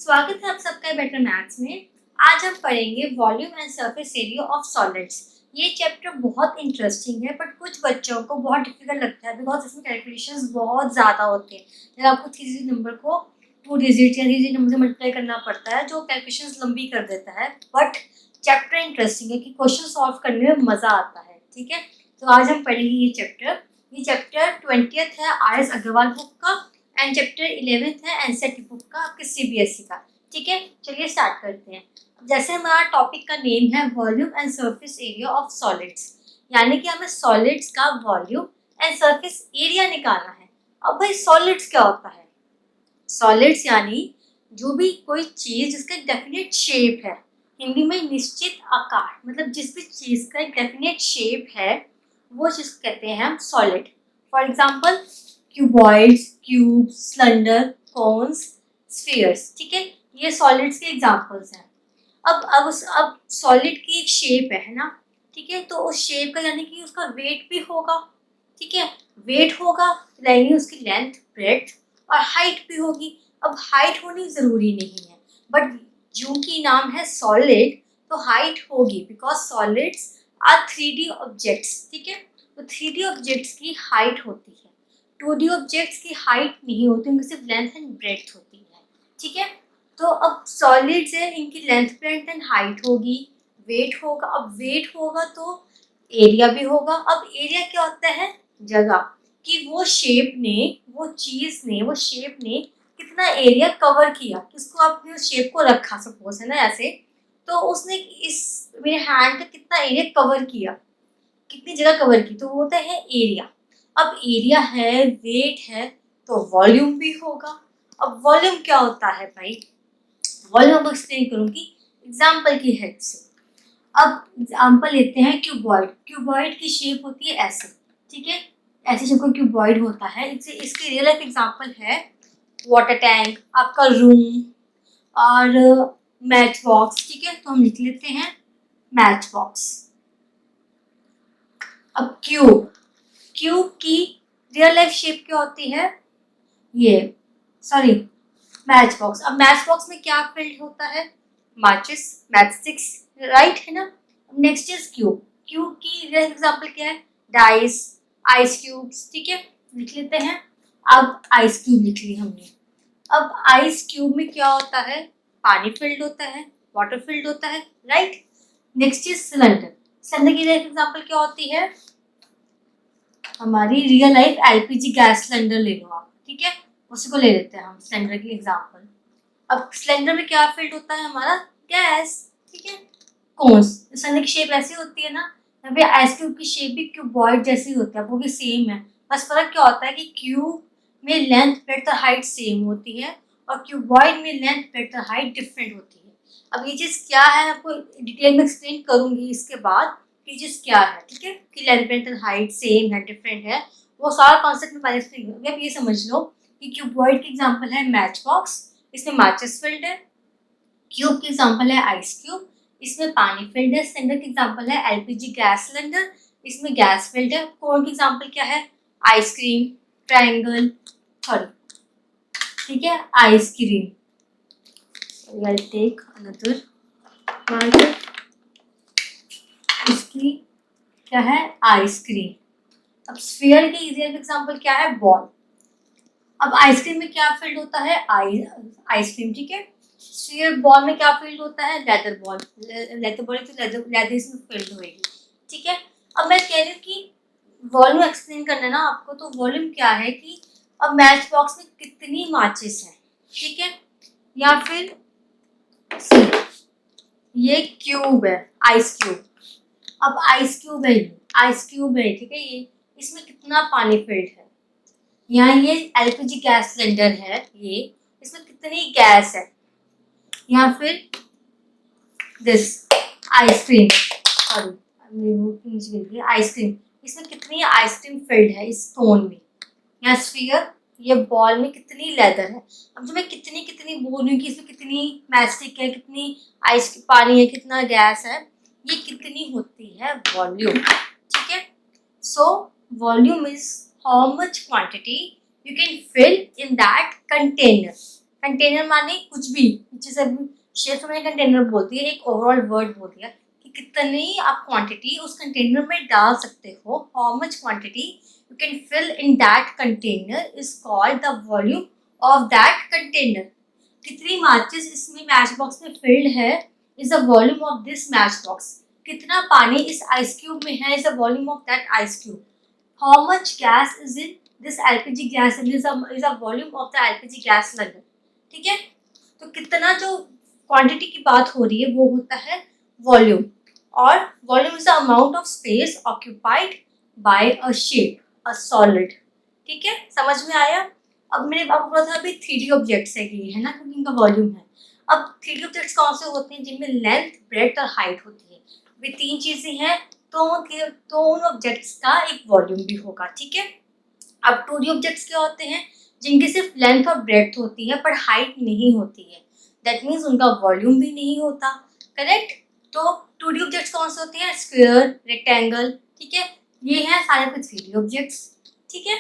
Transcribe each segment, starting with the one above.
स्वागत है आप सबका बेटर मैथ्स में। आज हम पढ़ेंगे volume and surface area of solids. ये चैप्टर बहुत इंटरेस्टिंग है बट कुछ बच्चों को बहुत डिफिकल्ट लगता है बिकॉज इसमें कैलकुलेशंस बहुत ज़्यादा होते हैं। जब आपको 3 डिजिट नंबर को 2 डिजिट या 3 डिजिट नंबर से मल्टीप्लाई करना पड़ता है जो कैलकुलेशंस लंबी कर देता है। बट चैप्टर इंटरेस्टिंग है कि क्वेश्चन सॉल्व करने में मज़ा आता है। ठीक है, तो आज हम पढ़ेंगे ये चैप्टर 20th है RS अग्रवाल बुक का एंड चैप्टर 11th है एनसीईआरटी बुक का आपके सीबीएसई का। ठीक है, चलिए स्टार्ट करते हैं। जैसे हमारा टॉपिक का नेम है volume and surface area of solids, यानी कि हमें सॉलिड्स का वॉल्यूम एंड सरफेस एरिया निकालना है। अब भाई सॉलिड्स क्या होता है? सॉलिड्स यानी जो भी कोई चीज जिसका एक डेफिनेट शेप है, हिंदी में निश्चित आकार, मतलब जिस भी चीज का एक डेफिनेट शेप है वो चीज कहते हैं हम solid. For example cuboids, cubes, cylinder, cones, spheres. ठीक है, ये सॉलिड्स के एग्जांपल्स हैं। अब सॉलिड की एक शेप है ना। ठीक है, तो उस शेप का यानी कि उसका वेट भी होगा। ठीक है, वेट होगा यानी उसकी लेंथ, ब्रेड्थ और हाइट भी होगी। अब हाइट होनी जरूरी नहीं है बट क्योंकि नाम है सॉलिड तो हाइट होगी because solids are 3D objects. ठीक है, तो 3D ऑब्जेक्ट्स की हाइट होती है, 2D ऑब्जेक्ट्स की हाइट नहीं होती, उनकी सिर्फ लेंथ एंड ब्रेड्थ होती है। ठीक है, तो अब सॉलिड्स है, इनकी लेंथ, ब्रेड्थ एंड हाइट होगी, वेट होगा। अब वेट होगा तो एरिया भी होगा। अब एरिया क्या होता है? जगह, कि वो शेप ने, वो चीज ने, वो शेप ने कितना एरिया कवर किया, किसको आपने उस शेप को रखा सपोज है ना ऐसे, तो उसने इस मेरे हैंड का कितना एरिया कवर किया, कितनी जगह कवर की, तो वो होता है एरिया। अब एरिया है, वेट है, तो वॉल्यूम भी होगा। अब वॉल्यूम क्या होता है भाई? वॉल्यूम को एक्सप्लेन करूंगी एग्जाम्पल की हेल्प से। अब एग्जाम्पल लेते हैं क्यूबॉइड। क्यूबॉइड की शेप होती है ऐसे। ठीक है, ऐसे शेप का क्यूबॉइड होता है। इससे इसके रियल लाइफ एग्जाम्पल है वाटर टैंक, आपका रूम और मैच बॉक्स। ठीक है, तो हम लिख लेते हैं मैच बॉक्स। अब क्यूब, क्यूब की रियल लाइफ शेप क्या होती है? ये सॉरी, मैच बॉक्स। अब मैच बॉक्स में क्या फिल्ड होता है? माचिस, मैच स्टिक्स, राइट है ना। Next is cube. क्यूब की रियल एग्जांपल क्या है? Dice, ice cubes. ठीक है, लिख लेते हैं। अब आइस क्यूब लिख ली हमने। अब आइस क्यूब में क्या होता है? पानी फिल्ड होता है, वाटर फिल्ड होता है, right. Next is cylinder. Cylinder की रियल एग्जांपल क्या होती है? हमारी real life LPG gas cylinder ले लो आप। ठीक है, उसी को ले लेते हैं हम सिलेंडर की एग्जांपल। अब सिलेंडर में क्या फिल्ड होता है? हमारा गैस। ठीक है, कोन्स, सिलेंडर की शेप ऐसी होती है ना, यहाँ पे आइस क्यूब की शेप भी क्यूबॉइड जैसी होती है, वो भी सेम है। बस फर्क क्या होता है कि क्यूब में लेंथ, ब्रेड्थ और हाइट सेम होती है और क्यूबॉइड में लेंथ, ब्रेड्थ और हाइट डिफरेंट होती है। अब ये चीज क्या है आपको डिटेल में एक्सप्लेन करूंगी इसके बाद कि चीज क्या है। ठीक है, कि लेंथ, ब्रेड्थ और हाइट सेम है, डिफरेंट है, वो सारा कॉन्सेप्ट में पहले एक्सप्लेन करूंगी। अब ये समझ लो कि क्यूबॉइड की एग्जांपल है मैच बॉक्स, इसमें मैचेस फिल्ड है। क्यूब की एग्जांपल है आइस क्यूब, इसमें पानी फिल्ड है। सिलेंडर की एग्जांपल है एलपीजी गैस सिलेंडर, इसमें गैस फिल्ड है। कोन की एग्जांपल क्या है? आइसक्रीम, ट्रायंगल, सॉरी, ठीक है, ice cream. I take another marker. इसकी क्या है? आइसक्रीम। अब स्फीयर की रियल एग्जांपल क्या है? बॉल। अब आइसक्रीम में क्या फील्ड होता है? आइसक्रीम। ठीक है, स्फीयर बॉल में क्या फील्ड होता है? Leather ball. लेदर बॉल तो लेदर इसमें फील्ड होएगी। ठीक है, अब मैं कह रही हूँ कि वॉल्यूम एक्सप्लेन करना है ना आपको, तो वॉल्यूम क्या है कि अब मैच बॉक्स में कितनी माचिस है। ठीक है, या फिर ये क्यूब है, आइस क्यूब। अब आइस क्यूब है, आइस क्यूब है, ठीक है, ये इसमें कितना पानी फिल्ड है। यहाँ ये एलपीजी गैस सिलेंडर है, ये इसमें कितनी गैस है। या फिर दिस आइसक्रीम, सॉरी आइसक्रीम, इसमें कितनी आइसक्रीम फिल्ड है इस कोन में। या स्फीयर, ये बॉल में कितनी लेदर है। अब जो मैं कितनी कितनी बोल रही हूँ कि इसमें कितनी मैस्टिक है, कितनी आइस पानी है, कितना गैस है, ये कितनी होती है वॉल्यूम। ठीक है, so volume is how much quantity you can fill in that container. Container माने कुछ भी, जैसे शेप में कंटेनर बोलती है, एक ओवरऑल वर्ड बोल दिया कि कितनी आप क्वांटिटी उस कंटेनर में डाल सकते हो, how much quantity you can fill in that container is called the volume of that container. कितनी माचिस इसमें मैच बॉक्स में फिल्ड है is the volume of this match box. कितना पानी इस आइस क्यूब में है is the volume of that ice cube. How much gas is in this LPG gas is the volume of the LPG gas cylinder. ठीक है, तो कितना जो क्वांटिटी की बात हो रही है वो होता है वॉल्यूम, और volume is the amount of space occupied by a shape, a solid. ठीक है, समझ में आया। अब मैंने आपको बोला था अभी 3D ऑब्जेक्ट्स है ये, है ना, क्योंकि इनका वॉल्यूम है। अब 3D ऑब्जेक्ट्स कौन से होते हैं, जिनमें लेंथ, ब्रेड्थ और हाइट होती है। वे तीन चीजें हैं, तो उन ऑब्जेक्ट्स का एक वॉल्यूम भी होगा। ठीक है, अब 2D ऑब्जेक्ट्स क्या होते हैं, जिनकी सिर्फ लेंथ और ब्रेड्थ होती है पर हाइट नहीं होती है, दैट मीन्स उनका वॉल्यूम भी नहीं होता। करेक्ट। तो 2D ऑब्जेक्ट्स कौन से होते हैं, स्क्वायर, रेक्टेंगल। ठीक है, ये हैं सारे कुछ 3D ऑब्जेक्ट्स। ठीक है,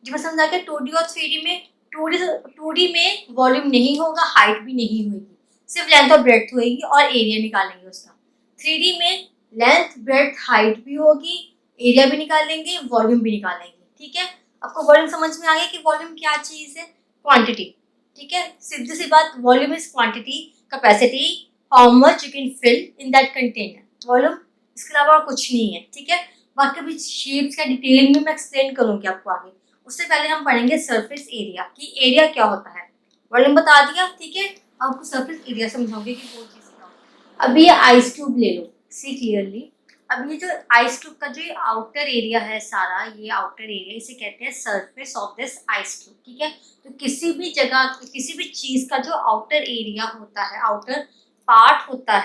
जी मैं समझा के 2D और 3D में, 2D में वॉल्यूम नहीं होगा, हाइट भी नहीं होगी, सिर्फ लेंथ और ब्रेड्थ होगी और एरिया निकालेंगे उसका। 3D में लेंथ, ब्रेड्थ, हाइट भी होगी, एरिया भी निकालेंगे, वॉल्यूम भी निकालेंगे। ठीक है, आपको वॉल्यूम समझ में आ गया कि वॉल्यूम क्या चीज है, क्वांटिटी। ठीक है, सीधी सी बात, volume is quantity, capacity, how much you can fill in that container, volume, इसके अलावा कुछ नहीं है। ठीक है, बाकी भी शेप्स का डिटेल में मैं एक्सप्लेन करूंगी आपको आगे। उससे पहले हम पढ़ेंगे सरफेस एरिया, कि एरिया क्या होता है। वॉल्यूम बता दिया, ठीक है, आपको सरफेस एरिया समझाऊंगी कि वो चीज क्या होती है। अभी ये आइस क्यूब ले लो, सी क्लियरली। अब ये जो आइस क्यूब का जो आउटर एरिया है सारा, ये आउटर एरिया, इसे कहते हैं surface of this ice cube. ठीक है, तो किसी भी जगह, किसी भी चीज का जो आउटर एरिया होता है, आउटर पार्ट होता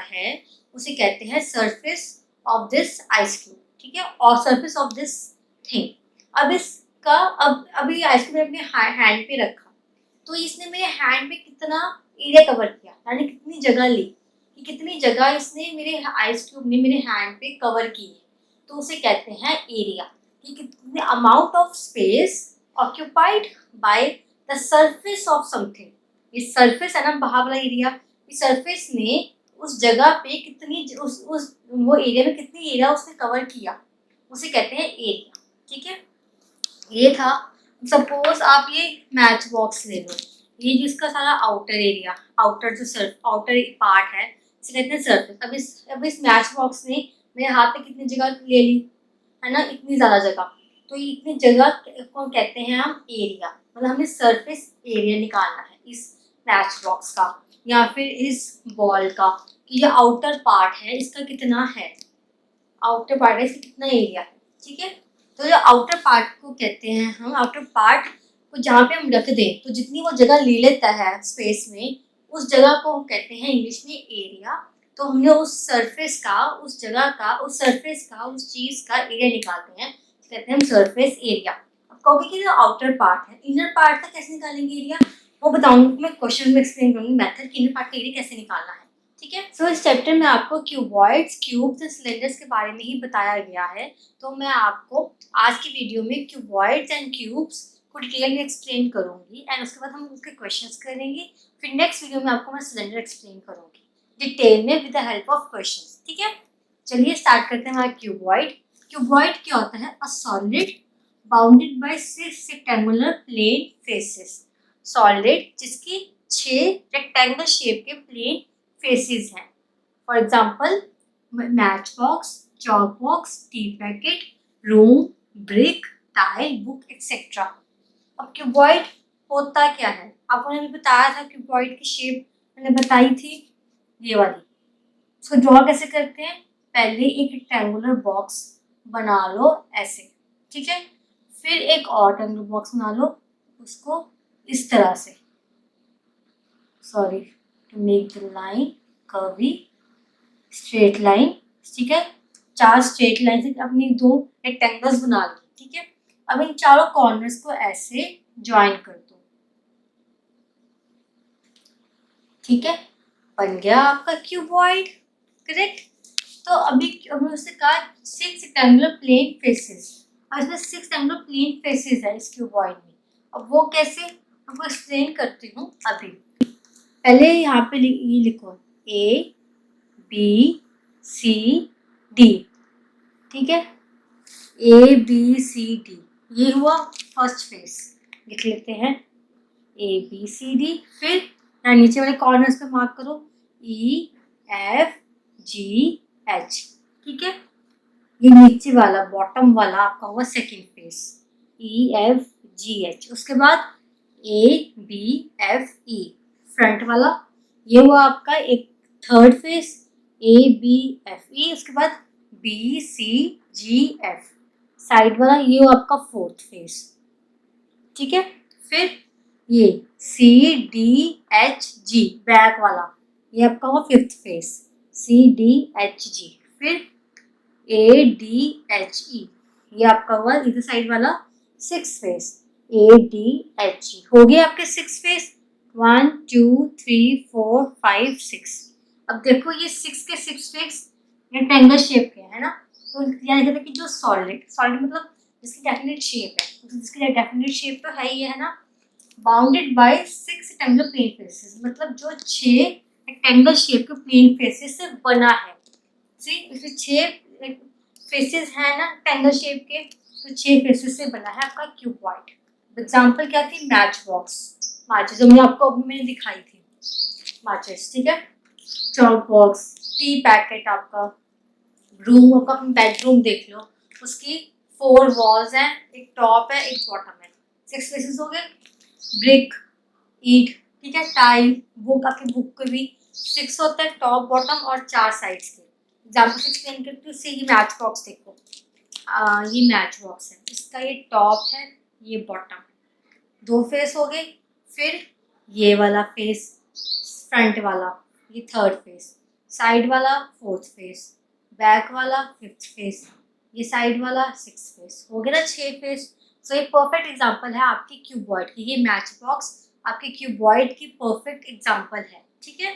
है, उसे कहते हैं surface of this ice cube. ठीक है, और सरफेस ऑफ दिस थिंग। अब इसका, अब अभी आइस क्यूब अपने हैंड पे रखा, तो इसने मेरे हैंड पे कितना एरिया कवर किया, यानी कितनी जगह ली, कि कितनी जगह इसने मेरे आइस क्यूब ने मेरे हैंड पे कवर की है, तो उसे कहते हैं एरिया। कि कितने amount of space occupied by the surface of something. ये सरफेस है ना, बाहर वाला एरिया, इस सरफेस ने उस जगह पे कितनी, उस वो एरिया में कितनी एरिया उसने कवर किया, उसे कहते हैं एरिया। ठीक है, ये था। सपोज आप ये मैच बॉक्स ले लो, ये जिसका सारा आउटर एरिया, आउटर पार्ट है, इसे कहते हैं सरफेस। अब इस मैच बॉक्स ने मेरे हाथ पे कितनी जगह ले ली, है ना, इतनी ज्यादा जगह। तो ये इतनी जगह को कहते हैं हम एरिया, मतलब हमें सरफेस एरिया निकालना है इस मैच बॉक्स का, या फिर इस बॉल का, कि ये आउटर पार्ट है, इसका कितना है, आउटर पार्ट है, इसका कितना एरिया है। ठीक है, तो जो आउटर पार्ट को कहते हैं हम, आउटर पार्ट को जहाँ पे हम रख दें, तो जितनी वो जगह ले लेता है स्पेस में, उस जगह को हम कहते हैं इंग्लिश में एरिया। तो हमने उस सरफेस का, उस जगह का, उस सरफेस का, उस चीज का एरिया निकालते हैं, तो कहते हैं हम सरफेस एरिया। अब कहोगे कि जो आउटर पार्ट है, इनर पार्ट का कैसे निकालेंगे एरिया, वो बताऊंगी मैं, क्वेश्चन में एक्सप्लेन करूंगी मेथड कि इनर पार्ट का एरिया कैसे निकालना है। ठीक है, सो इस चैप्टर में आपको क्यूबॉइड्स, क्यूब्स एंड सिलेंडर्स के बारे में ही बताया गया है। तो मैं आपको आज की वीडियो में क्यूबॉइड्स एंड क्यूब्स को डिटेल में एक्सप्लेन करूंगी, एंड उसके बाद हम उसके क्वेश्चंस करेंगे। फिर नेक्स्ट वीडियो में आपको मैं सिलेंडर एक्सप्लेन करूंगी डिटेल में with the help of questions. ठीक है, चलिए स्टार्ट करते हैं हमारा क्यूबॉइड। क्यूबॉइड क्या होता है, a solid bounded by 6 rectangular plane faces. Solid जिसकी 6 रेक्टेंगल शेप के प्लेन फेसेस हैं। For example match box, chalk box, tea packet, room, brick, tile, book etcetera. अब क्यूबॉइड होता क्या है, आपको मैंने बताया था, क्यूबॉइड की शेप मैंने बताई थी, ये वाली। उसको ड्रॉ कैसे करते हैं, पहले एक रेक्टेंगुलर बॉक्स बना लो ऐसे, ठीक है, फिर एक और रेक्टेंगुलर बॉक्स बना लो, उसको इस तरह से, sorry, to make the line curvy, straight line. ठीक है, 4 स्ट्रेट लाइन से अपनी 2 रेक्टेंगल्स बना ली। ठीक है, अब इन चारों कॉर्नर्स को ऐसे ज्वाइन कर दो। ठीक है, बन गया आपका क्यूबॉइड। करेक्ट। तो अभी उससे कहा 6 रेक्टेंगुलर प्लेन फेसेस, और इसमें 6 रेक्टेंगुलर प्लेन फेसेस है इस क्यूबॉइड में। अब वो कैसे, आपको एक्सप्लेन करती हूँ अभी। पहले यहाँ पे ये लिखो ABCD, ठीक है, ABCD, ये हुआ फर्स्ट फेस। लिख लेते हैं ABCD। फिर यहाँ नीचे वाले कॉर्नर्स पे मार्क करो EFGH, ठीक है। ये नीचे वाला बॉटम वाला आपका हुआ सेकेंड फेस EFGH। उसके बाद ABFE फ्रंट वाला, ये हुआ आपका एक थर्ड फेस ABFE। उसके बाद BCGF साइड वाला, ये हुआ आपका फोर्थ फेस, ठीक है। फिर ये CDHG बैक वाला, ये आपका हुआ फिफ्थ फेस CDHG। फिर ADHE, ये आपका हुआ इधर साइड वाला सिक्स फेस ADHE। हो गए आपके सिक्स फेस, 1 2 3 4 5 6। अब देखो ये सिक्स के सिक्स फेस रेक्टेंगल शेप के है ना, तो यहाँ लिखा था कि जो सॉलिड सॉलिड मतलब जिसकी डेफिनेट शेप है, तो जिसकी डेफिनेट शेप तो है ही है ना, bounded by 6 rectangular plane faces, मतलब जो 6 रेक्टेंगल शेप के प्लेन फेसेस से बना है। सी इसमें 6 फेसेस है ना रेक्टेंगल शेप के, तो 6 फेसेस से बना है आपका क्यूबॉइड। एग्जांपल क्या थी, मैच बॉक्स, माचिस जो मैंने दिखाई थी माचिस, ठीक है, चॉक बॉक्स, टी पैकेट, आपका रूम, आपका बेडरूम देख लो, उसकी 4 वॉल्स हैं, एक टॉप है एक बॉटम है, 6 फेसेस हो गए। ब्रिक, ईट, ठीक है, टाइल, बुक, आपकी बुक के भी 6 होता है, टॉप बॉटम और 4 साइड्स के। एग्जाम्पल से एक्सप्लेन करती हूँ, ये मैच बॉक्स देखो, ये मैच बॉक्स है, इसका ये टॉप है ये बॉटम, 2 फेस हो गए। फिर ये वाला फेस फ्रंट वाला, ये थर्ड फेस, साइड वाला फोर्थ फेस, बैक वाला फिफ्थ फेस, ये साइड वाला सिक्स फेस, हो गया ना 6 फेस। सो ये परफेक्ट एग्जांपल है आपकी क्यूबॉइड की, ये मैच बॉक्स आपके क्यूबॉइड की परफेक्ट एग्जांपल है, ठीक है।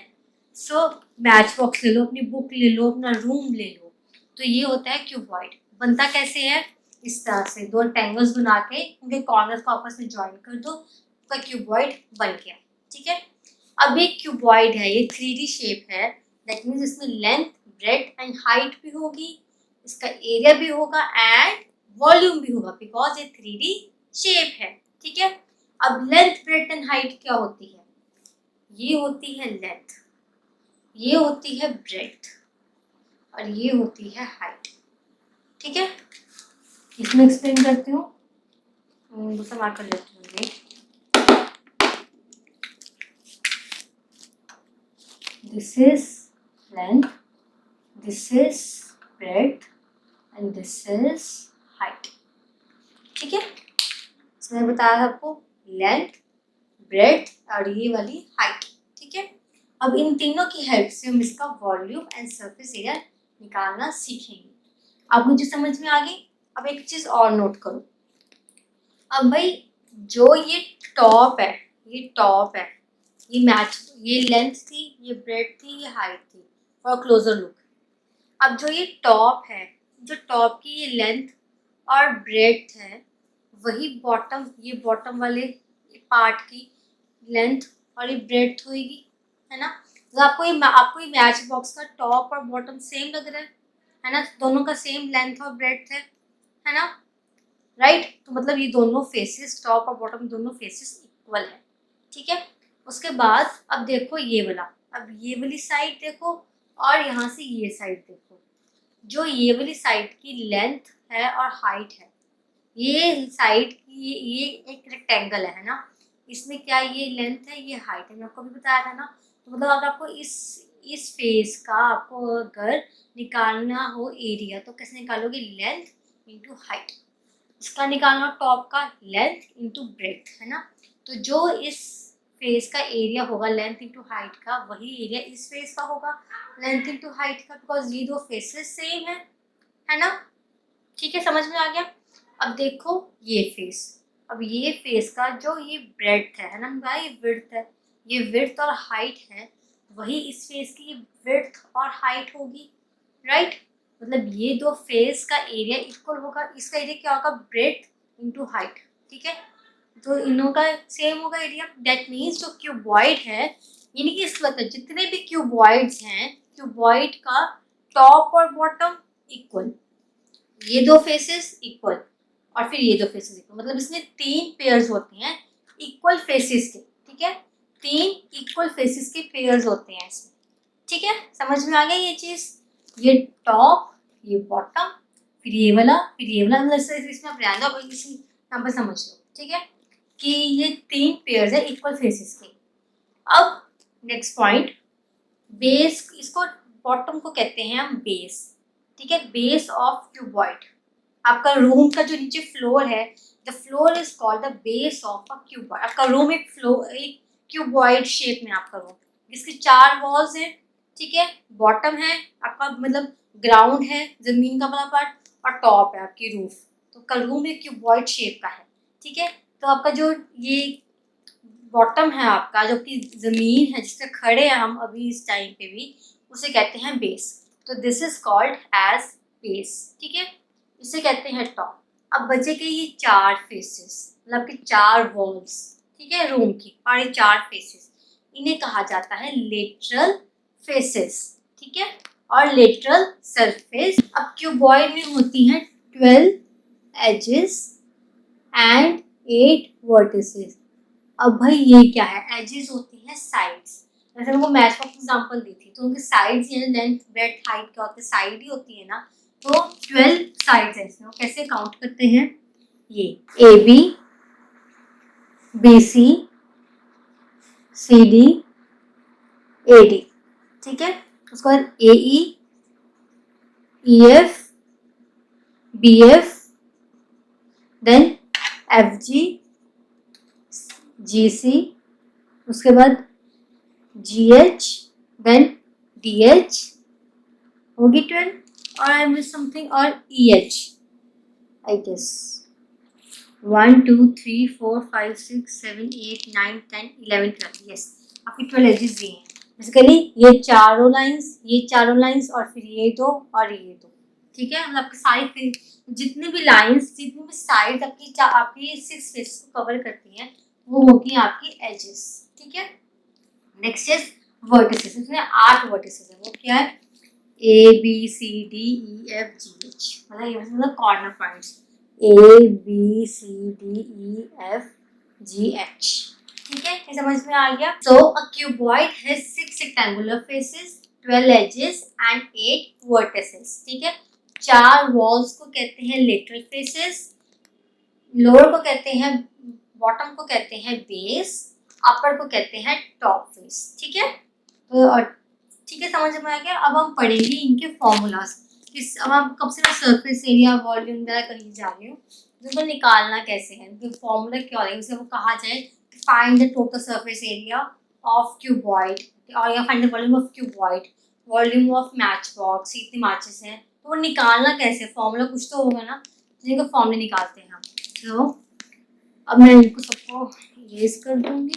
सो मैच बॉक्स ले लो, अपनी बुक ले लो, अपना रूम ले लो, तो ये होता है क्यूबॉइड। बनता कैसे है, इस तरह से 2 रेक्टेंगल्स बना के उनके कॉर्नर्स को आपस में ज्वाइन कर दो, तो क्यूबॉइड बन गया, ठीक है। अब एक क्यूबॉइड है, ये 3D शेप है, दैट मीन्स इसमें लेंथ ब्रेड्थ एंड हाइट भी होगी, इसका एरिया भी होगा एंड वॉल्यूम भी होगा, बिकॉज ये 3D शेप है, ठीक है। अब लेंथ ब्रेड्थ एंड हाइट क्या होती है, ये होती है लेंथ, ये होती है ब्रेड्थ और ये होती है हाइट, ठीक है। इसमें एक्सप्लेन करती हूँ, दूसरा मार्कर लेती हूँ ये, this is length, this is breadth and this is height, ठीक है। इसमें बताया आपको लेंथ ब्रेड्थ और ये वाली हाइट, ठीक है। अब इन तीनों की हेल्प से हम इसका वॉल्यूम एंड सरफेस एरिया निकालना सीखेंगे। अब मुझे समझ में आ गई। अब एक चीज और नोट करो, अब भाई जो ये टॉप है, ये टॉप है, ये मैच, ये लेंथ थी, ये ब्रेड थी, ये हाइट थी, फॉर क्लोजर लुक। अब जो ये टॉप है, जो टॉप की ये लेंथ और ब्रेड है, वही बॉटम, ये बॉटम वाले पार्ट की लेंथ और ये ब्रेड होगी, है ना। तो आपको ये मैच बॉक्स का टॉप और बॉटम सेम लग रहा है ना, दोनों का सेम लेंथ और ब्रेड है ना, राइट। तो मतलब ये दोनों फेसेस, टॉप और बॉटम दोनों फेसेस इक्वल है, ठीक है। उसके बाद अब देखो ये वाला, अब ये वाली साइड देखो और यहाँ से ये साइड देखो, जो ये वाली साइड की लेंथ है और हाइट है, ये साइड की ये एक रेक्टेंगल है ना, इसमें क्या ये लेंथ है, ये हाइट है, मैं आपको भी बताया था ना। तो मतलब अगर आपको इस फेस का आपको अगर निकालना हो एरिया, तो कैसे निकालोगे, लेंथ इंटू हाइट। इसका निकालना टॉप का लेंथ इंटू ब्रेड्थ, है ना। तो जो इस फेस का एरिया होगा लेंथ इंटू हाइट का, वही एरिया इस फेस का होगा लेंथ इंटू हाइट का, बिकॉज ये दो फेसेस सेम है ना, ठीक है, समझ में आ गया। अब देखो ये फेस, अब ये फेस का जो ये ब्रेड्थ है ना भाई, ये विड्थ है, ये विड्थ और हाइट है, वही इस फेस की विड्थ और हाइट होगी, राइट। मतलब ये दो फेस का एरिया इक्वल होगा, इसका एरिया क्या होगा, ब्रेड्थ इंटू हाइट, ठीक है। तो इनों का सेम होगा एरिया। दैट मीन्स जो क्यूबॉइड है, यानी कि इस वक्त जितने भी क्यूबॉइड्स हैं, क्यूबॉइड का टॉप और बॉटम इक्वल, ये दो फेसेस इक्वल और फिर ये दो फेसेस इक्वल, मतलब इसमें 3 पेयर्स होते हैं इक्वल फेसेस के, ठीक है, 3 इक्वल फेसेस के पेयर्स होते हैं इसमें, ठीक है। समझ में आ गया ये चीज, ये टॉप, ये बॉटम, फिर ये वाला, फिर ये वाला, मतलब इसमें आप रहने दो, इसी यहाँ पर समझ लो, ठीक है, कि ये 3 पेयर्स है इक्वल फेसेस के। अब नेक्स्ट पॉइंट, बेस, इसको बॉटम को कहते हैं हम बेस, ठीक है, बेस ऑफ क्यूबॉइड। आपका रूम का जो नीचे फ्लोर है, the floor is called the base of a cuboid. आपका रूम एक क्यूबॉइड शेप में आपका रूम, जिसकी 4 वॉल्स हैं, ठीक है, बॉटम है आपका, मतलब ग्राउंड है जमीन का वाला पार्ट, और टॉप है आपकी रूफ। तो का रूम एक क्यूबॉइड शेप का है, ठीक है। तो आपका जो ये बॉटम है आपका, जो कि जमीन है जिस पे खड़े हैं हम अभी इस टाइम पे भी, उसे कहते हैं बेस। तो this is called edge base, ठीक है, इसे कहते हैं टॉप। अब बचे के ये 4 फेसेस, मतलब कि 4 वॉल्स, ठीक है, रूम की, और ये 4 फेसेस, इन्हें कहा जाता है लेटरल फेसेस, ठीक है, और लेटरल सरफेस। अब क्यूबॉइड में होती हैं 12 एजेस एंड 8 वर्टिसेस। अब भाई ये क्या है, एजेस होती हैं साइड्स, जैसे उनको मैच बॉक्स एग्जांपल दी थी, तो उनके साइड्स यानी लेंथ ब्रेड्थ हाइट क्या होते हैं, साइड ही होती है ना, तो 12 साइड्स हैं इसमें। वो कैसे काउंट करते हैं, ये A B, B C, C D, A D, ठीक है, उसके बाद A E, E F, B F, then F G, G C, उसके बाद G H, then D H, होगी 12, और आई मिस समथिंग, और E H, I guess 1 2 3 4 5 6 7 8 9 10 11 12, yes, आपकी 12 एजेस दिए हैं। बेसिकली ये चारों लाइंस और फिर ये दो और ये दो, ठीक है, मतलब आपकी सारी जितनी भी लाइंस, जितनी भी साइड आपकी 6 फेस को कवर करती हैं, वो होगी आपकी एजेस, ठीक है। नेक्स्ट इज वर्टिसेस, इसमें 8 वर्टिसेस है, वो क्या है, A B C D E F G H, मतलब corner points, A B C D E F G H, ठीक है, ये समझ में आ गया। So a cuboid has 6 rectangular faces, 12 edges and 8 vertices, ठीक है। 4 वॉल्स को कहते हैं लेटरल फेसेस, लोअर को कहते हैं, बॉटम को कहते हैं बेस, अपर को कहते हैं टॉप फेस, ठीक है। तो और ठीक है, समझ में आ गया। अब हम पढ़ेंगे इनके फॉर्मूलाज। इस अब हम कब से मैं सरफेस एरिया, वॉल्यूम वगैरह कहीं जा रही हूँ, जिनको निकालना कैसे है, फॉर्मूला क्या है, उसे वो कहा जाए find the total surface area of cuboid, और या find the volume of cuboid, volume of match box, इतने मैचेस हैं, तो वो निकालना कैसे, फॉर्मूला कुछ तो होगा ना, जिनका फॉर्मूला निकालते हैं हम। तो अब मैं इनको सबको इरेज कर दूंगी,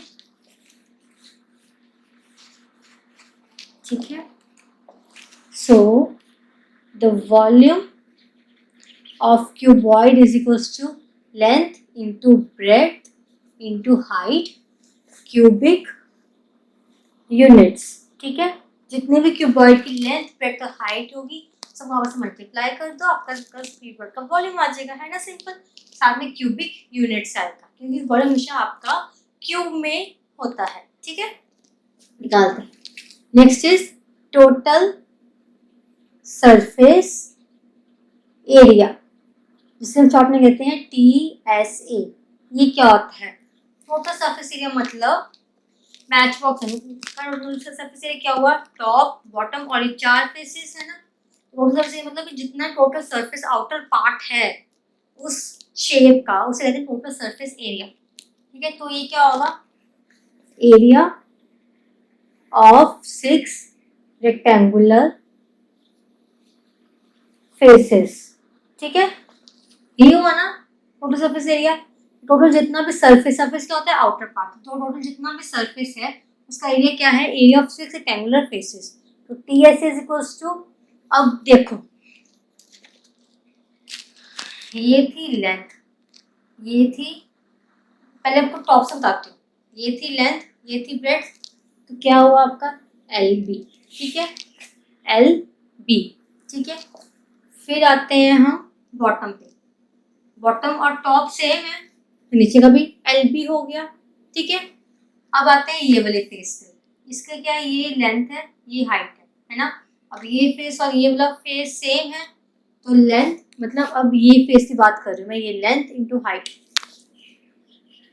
ठीक है। सो the volume of cuboid is equals to length into breadth into height cubic units, ठीक है। जितने भी क्यूबॉइड की लेंथ, ब्रेड्थ और हाइट होगी, सब आपस में मल्टीप्लाई कर दो, आपका क्यूबॉइड का वॉल्यूम आ जाएगा, है ना, सिंपल। साथ में क्यूबिक यूनिट्स आएगा, क्योंकि वॉल्यूम हमेशा आपका क्यूब में होता है, ठीक है, निकालते हैं। Next is total surface area, जिसे हम शॉर्ट में कहते हैं TSA। ये क्या होता है, टोटल सरफेस एरिया, मतलब मैच बॉक्स है, टोटल सरफेस एरिया क्या हुआ, टॉप बॉटम और ये 4 फेसेस है ना, टोटल सरफेस एरिया मतलब कि जितना टोटल सरफेस आउटर पार्ट है उस शेप का, उसे कहते हैं टोटल सरफेस एरिया, ठीक है। तो ये क्या होगा, एरिया ऑफ 6 रेक्टेंगुलर फेसेस, ठीक है, ये हुआ ना टोटल सरफेस एरिया। टोटल जितना भी सरफेस क्या होता है, आउटर पार्ट, तो टोटल जितना भी सरफेस है उसका एरिया क्या है, एरिया ऑफ 6 रेक्टेंगुलर फेसेस। तो TS इज इक्वल्स टू, अब देखो ये थी लेंथ, ये थी पहले आपको टॉप से बताती हूँ। ये थी लेंथ, ये थी ब्रेड्थ, तो क्या हुआ आपका LB, ठीक है, LB, ठीक है। फिर आते हैं हम बॉटम पे, बॉटम और टॉप सेम है तो नीचे का भी LB हो गया, ठीक है। अब आते हैं ये वाले फेस पे, इसका क्या है, ये लेंथ है, ये हाइट है ना। अब ये फेस और ये वाला फेस सेम है तो लेंथ, मतलब अब ये फेस की बात कर रही हूँ मैं, ये लेंथ इंटू हाइट।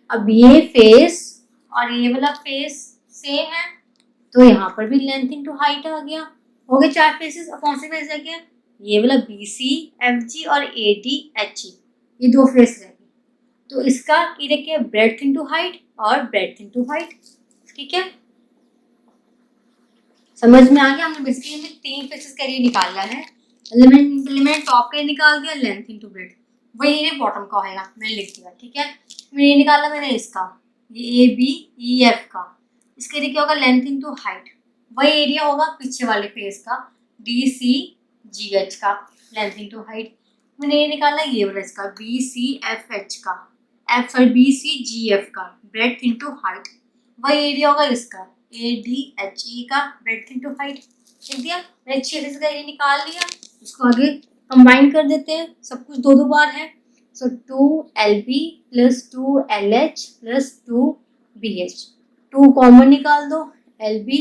अब ये फेस और ये वाला फेस सेम है तो यहाँ पर भी लेंथ इंटू हाइट आ गया, हो गए 4 फेसेस। अब कौन से फेस रह गए, ये वाला BC FG और AD HE, ये 2 फेस रह गए। तो इसका ये क्या है, ब्रेड्थ इंटू हाइट और ब्रेड्थ इंटू हाइट, ठीक है। समझ में आ गया, हमने बेसिकली 3 फेसेस का एरिया निकालना है। एलिमेंट टॉप का निकाल दिया, लेंथ इंटू ब्रेड्थ, वही एरिया बॉटम का होगा, मैंने लिख दिया, ठीक है। ये निकाला मैंने इसका, ये ABEF का, इसके एरिया क्या होगा, लेंथ इंटू हाइट, वही एरिया होगा पीछे वाले फेस का DCGH का, लेंथ इंटू हाइट। मैंने ये निकाला ये वाला इसका BCFH का, BCGF का, ब्रेड्थ इंटू हाइट, वही एरिया होगा इसका ADHE का, ब्रेड्थ इंटू हाइट, लिख दिया। मैंने 6 फेस का एरिया निकाल लिया, इसको आगे कंबाइन कर देते हैं, सब कुछ 2 बार है। सो 2LB plus 2LH plus 2BH, 2 common निकाल दो, LB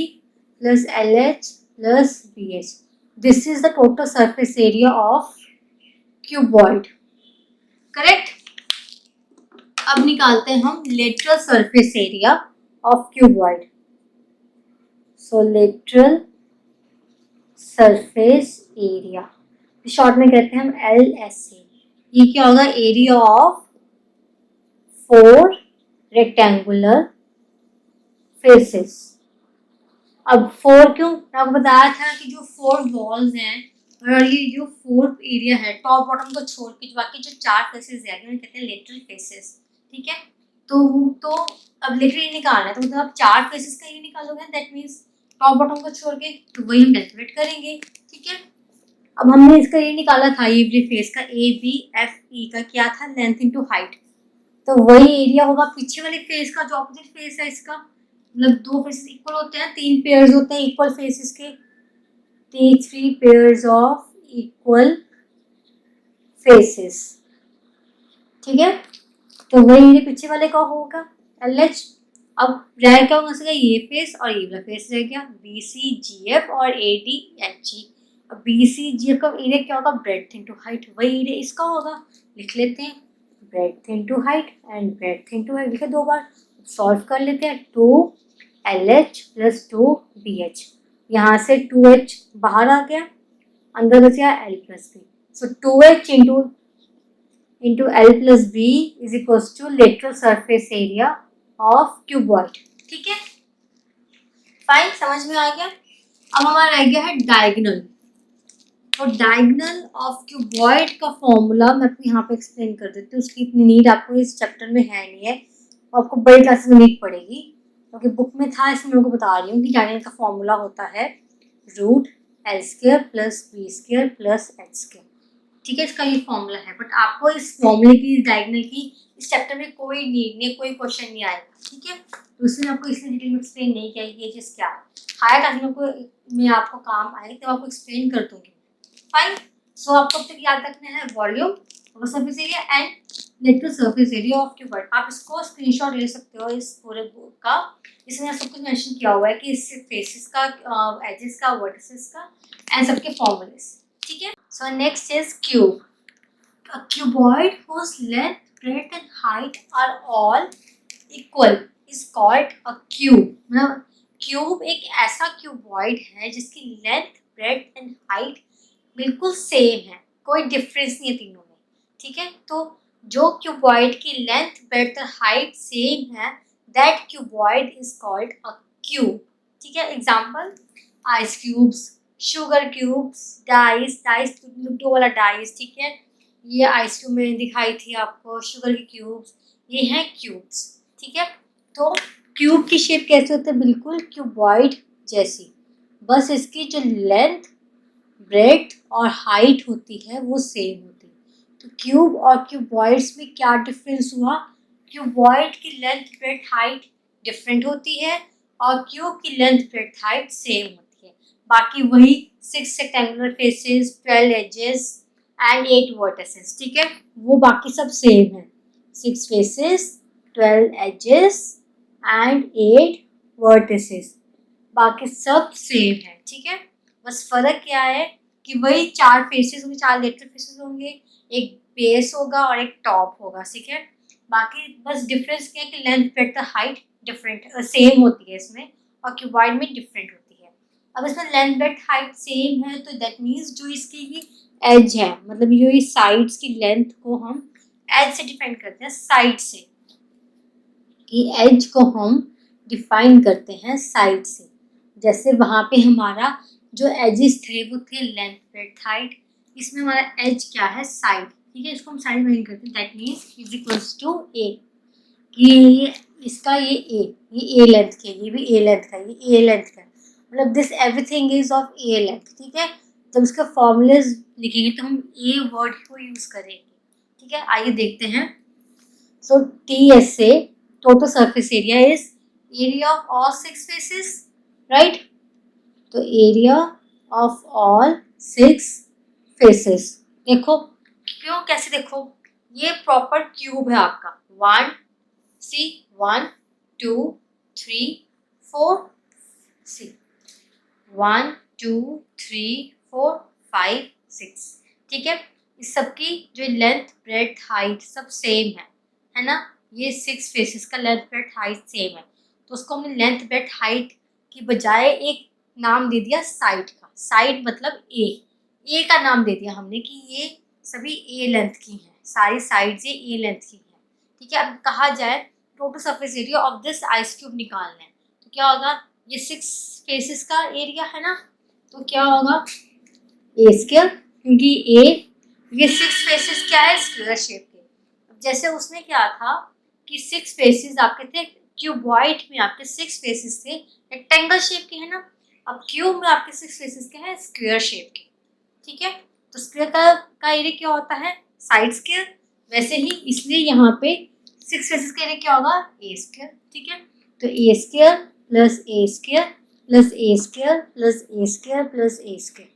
plus LH plus BH, this is the total surface area of cuboid, correct. अब निकालते हैं हम lateral surface area of cuboid. So lateral surface area, short में कहते हैं हम LSA। ये क्या होगा, एरिया ऑफ 4 रेक्टेंगुलर फेसेस। अब 4 क्यों, मैं आपको बताया था कि जो 4 वॉल्स हैं और ये जो 4 एरिया है टॉप बॉटम को छोड़ के, बाकी जो 4 फेसेस है उन्हें कहते हैं लेटरल फेसेस, ठीक है। तो अब लेटरल निकालना है तो मतलब आप 4 फेसेस का ये निकालोगे, दैट मीन्स टॉप बॉटम को छोड़ के, तो वही हम कैलकुलेट करेंगे, ठीक है। अब हमने इसका ये निकाला था, ये फेस का ABFE का क्या था, लेंथ इंटू हाइट, तो वही एरिया होगा पीछे वाले फेस का, जो ऑपोजिट फेस है इसका, मतलब 2 फेसेस इक्वल होते हैं, 3 पेयर्स होते हैं इक्वल फेसेस के, 3 पेयर्स ऑफ इक्वल फेसेस, ठीक है। तो वही एरिया पीछे वाले का होगा LH। अब रह क्या होगा इसका, ये फेस और ये वाला फेस रह गया BCGF और ADHE। अब BCGF का एरिया क्या होगा, ब्रेड्थ इंटू हाइट, वही एरिया इसका होगा, लिख लेते हैं breadth into height and breadth into height, लिखे 2 बार, सॉल्व कर लेते हैं। 2LH प्लस 2BH, यहाँ से 2H बाहर आ गया, अंदर बचा L plus B, so 2H into L plus B is equal to lateral surface area of cuboid, ठीक है। फाइन, समझ में आ गया। अब हमारा रह गया है डायगोनल। तो डायगोनल ऑफ क्यूबॉइड का फॉर्मूला मैं आपको यहाँ पे एक्सप्लेन कर देती हूँ, उसकी इतनी नीड आपको इस चैप्टर में है नहीं है, तो आपको बड़ी क्लासेस में नीड पड़ेगी, क्योंकि बुक में था, इसमें मैं आपको बता रही हूँ कि डायगोनल का फॉर्मूला होता है √L² plus B² plus H², ठीक है। इसका ये फॉर्मूला है, बट आपको इस फॉर्मूले की, डायगोनल की इस चैप्टर में कोई नीड नहीं, कोई क्वेश्चन नहीं आएगा, ठीक है। तो इसमें आपको इसलिए डिटेल में एक्सप्लेन नहीं किया ये चीज़ क्या है, हायर क्लास में आपको काम आएगी तो आपको एक्सप्लेन कर दूंगी, फाइन। सो आपको अब तक याद रखना है volume, surface area and lateral surface area of cuboid. आप इसको स्क्रीनशॉट ले सकते हो इस पूरे बुक का, इसमें सब कुछ मेंशन किया हुआ है कि इस फेसेस का, एजेस का, वर्टिसेस का एंड सबके फॉर्मूलेस, ठीक है। So next is cube. A cuboid whose length, breadth and height are all equal is called a cube। मतलब क्यूब एक ऐसा क्यूबॉइड है जिसकी लेंथ, ब्रेड्थ एंड हाइट बिल्कुल सेम है, कोई डिफरेंस नहीं है तीनों में, ठीक है। तो जो क्यूबॉइड की लेंथ, ब्रेड्थ और हाइट सेम है, that cuboid is called a cube, ठीक है। Example, ice cubes, sugar cubes, dice ludo वाला डाइस, ठीक है। ये आइस क्यूब में दिखाई थी आपको, शुगर के क्यूब्स, ये हैं क्यूब्स, ठीक है। तो क्यूब की शेप कैसे होती है, बिल्कुल क्यूबॉइड जैसी, बस इसकी जो लेंथ, ब्रेड्थ और हाइट होती है वो सेम होती है। तो क्यूब और क्यूबॉइड्स में क्या डिफरेंस हुआ, क्यूबॉइड की लेंथ ब्रेड्थ हाइट डिफरेंट होती है और क्यूब की लेंथ ब्रेड्थ हाइट सेम होती है। बाकी वही 6 rectangular faces, 12 edges and 8 vertices, ठीक है, वो बाकी सब सेम है। 6 फेसेस, 12 एजेस एंड 8 वर्टिसेस, बाकी सब सेम है, ठीक है। बस फर्क क्या है कि वही 4 फेसेस होंगे, 4 लेटरल फेसेस होंगे, एक बेस होगा और एक टॉप होगा, ठीक है। बाकी बस डिफरेंस क्या है कि length breadth height different same होती है इसमें, और क्यूबॉइड में डिफरेंट होती है। अब इसमें लेंथ ब्रेड्थ हाइट सेम है तो दैट मीन्स जो इसकी ये एज है, मतलब ये साइड्स की लेंथ को हम एज से डिफाइन करते हैं, साइड से, कि एज को हम डिफाइन करते हैं साइड से। जैसे वहाँ पे हमारा जो एजेस थे वो थे लेंथ ब्रेड्थ हाइट, इसमें हमारा एज क्या है, साइड, ठीक है, इसको हम साइड डिफाइन करते हैं, that means is equals to A, ये इसका ये ए लेंथ के, ये भी ए लेंथ का, ये ए लेंथ का, मतलब this everything is of A length, ठीक है। जब इसका फॉर्मूले लिखेंगे तो हम ए वर्ड को यूज करेंगे, ठीक है। आइए देखते हैं। सो टी एस से total surface area is area of all 6 faces, right? तो area of all 6 faces, देखो क्यों, कैसे देखो, ये प्रॉपर क्यूब है आपका, 1 सी 1 2 3 4 सी 1 2 3 4 5 6, ठीक है। इस सबकी जो लेंथ ब्रेड्थ हाइट सब सेम है ना। ये 6 फेसेस का लेंथ ब्रेड्थ हाइट सेम है, तो उसको हमने लेंथ ब्रेड्थ हाइट की बजाय एक नाम दे दिया साइड का, साइड मतलब ए का नाम दे दिया हमने कि ये सभी ए लेंथ की हैं, सारी साइड्स ये ए लेंथ की हैं, ठीक है। अब कहा जाए total surface area of this ice cube निकालना है तो क्या होगा, ये 6 फेसेस का एरिया है ना, तो क्या होगा ए स्क्वायर, क्योंकि ए ये 6 फेसेस क्या है, स्क्वायर शेप के। जैसे उसमें क्या था कि 6 फेसेस आपके थे क्यूबॉइड में, आपके 6 फेसेस थे रेक्टेंगल शेप के, है ना। अब क्यूब में आपके 6 फेसेस क्या है, स्क्वायर शेप के, ठीक है। तो स्क्वायर का एरिया क्या होता है, साइड स्क्वायर, वैसे ही इसलिए यहाँ पे 6 फेसेस का एरिया क्या होगा, ए स्क्वायर, ठीक है। तो ए square plus a square plus a square plus a square plus a square,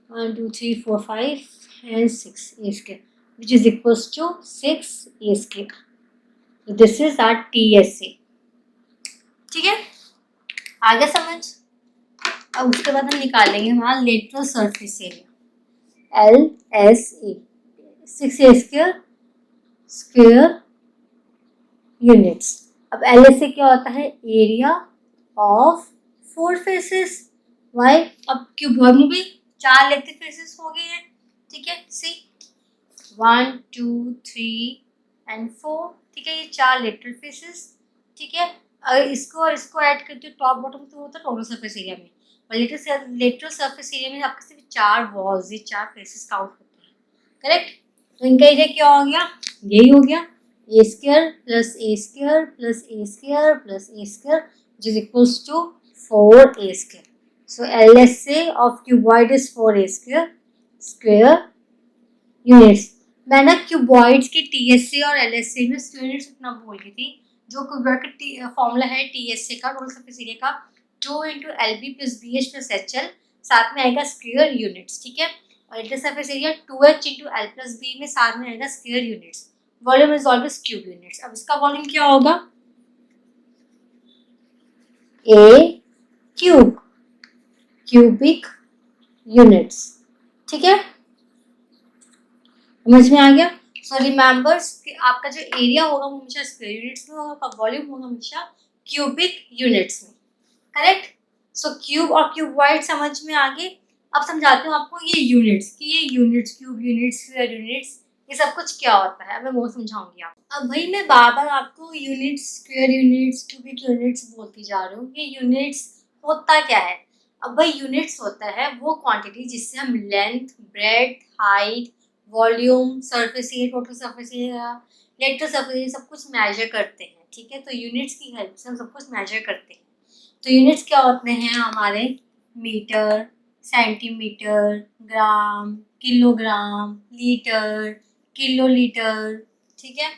1 2 3 4 5 and 6 a square, which is equals to 6 a square. So this is our TSA, ठीक है, आगे समझ। अब उसके बाद हम निकालेंगे हमारा lateral surface area, LSA, 6 a square square units. अब LSA क्या होता है, एरिया ऑफ 4 फेसेस, वाई, अब क्यूबॉइड में भी 4 लेटरल फेसेस हो गए हैं, ठीक है। सी 1 2 3 and 4, ठीक है, ये 4 लेटरल फेसेस, ठीक है। अगर इसको और इसको ऐड करते हो टॉप बॉटम तो होता है टोटल सरफेस एरिया में, और लेटरल सरफेस एरिया में आपके सिर्फ 4 वॉल्स, ये 4 फेसेस काउंट होते हैं, करेक्ट। तो इनका एरिया क्या हो गया, यही हो गया, a square plus a square plus a square plus a square which is equals to 4 a square. So LSA of cuboid is 4 a square square units. मैं ना क्यूबॉइड्स की TSA और LSA में यूनिट्स इतना बोल रही थी, जो क्यूबॉइड का फॉर्मूला है TSA का, टोटल सरफेस एरिया का, 2 × LB + BH + HL, साथ में आएगा स्क्वायर यूनिट्स, ठीक है। और lateral surface area 2H × L + B में साथ में आएगा square units, volume is always cube units. अब इसका वॉल्यूम क्या होगा, A क्यूब, क्यूबिक यूनिट्स, ठीक है, समझ में आ गया। सो रिमेंबर्स कि आपका जो एरिया होगा वो हमेशा स्क्वायर यूनिट्स में होगा, आपका वॉल्यूम होगा हमेशा क्यूबिक यूनिट्स में, करेक्ट। सो क्यूब और क्यूबॉइड समझ में आ गए। अब समझाती हूँ आपको ये यूनिट्स, कि ये units, cube units, square units, ये सब कुछ क्या होता है, अब मैं वो समझाऊंगी आपको। अब भाई मैं बार बार आपको units, square units, cubic units बोलती जा रही हूँ। ये यूनिट्स होता क्या है, अब भाई यूनिट्स होता है वो क्वांटिटी जिससे हम length, breadth, height, volume, surface area, total surface area, lateral surface area सब कुछ मेजर करते हैं, ठीक है। तो यूनिट्स की हेल्प से हम सब कुछ मेजर करते हैं। तो यूनिट्स क्या होते हैं हमारे, मीटर, सेंटीमीटर, ग्राम, किलोग्राम, लीटर, किलोलीटर, ठीक है।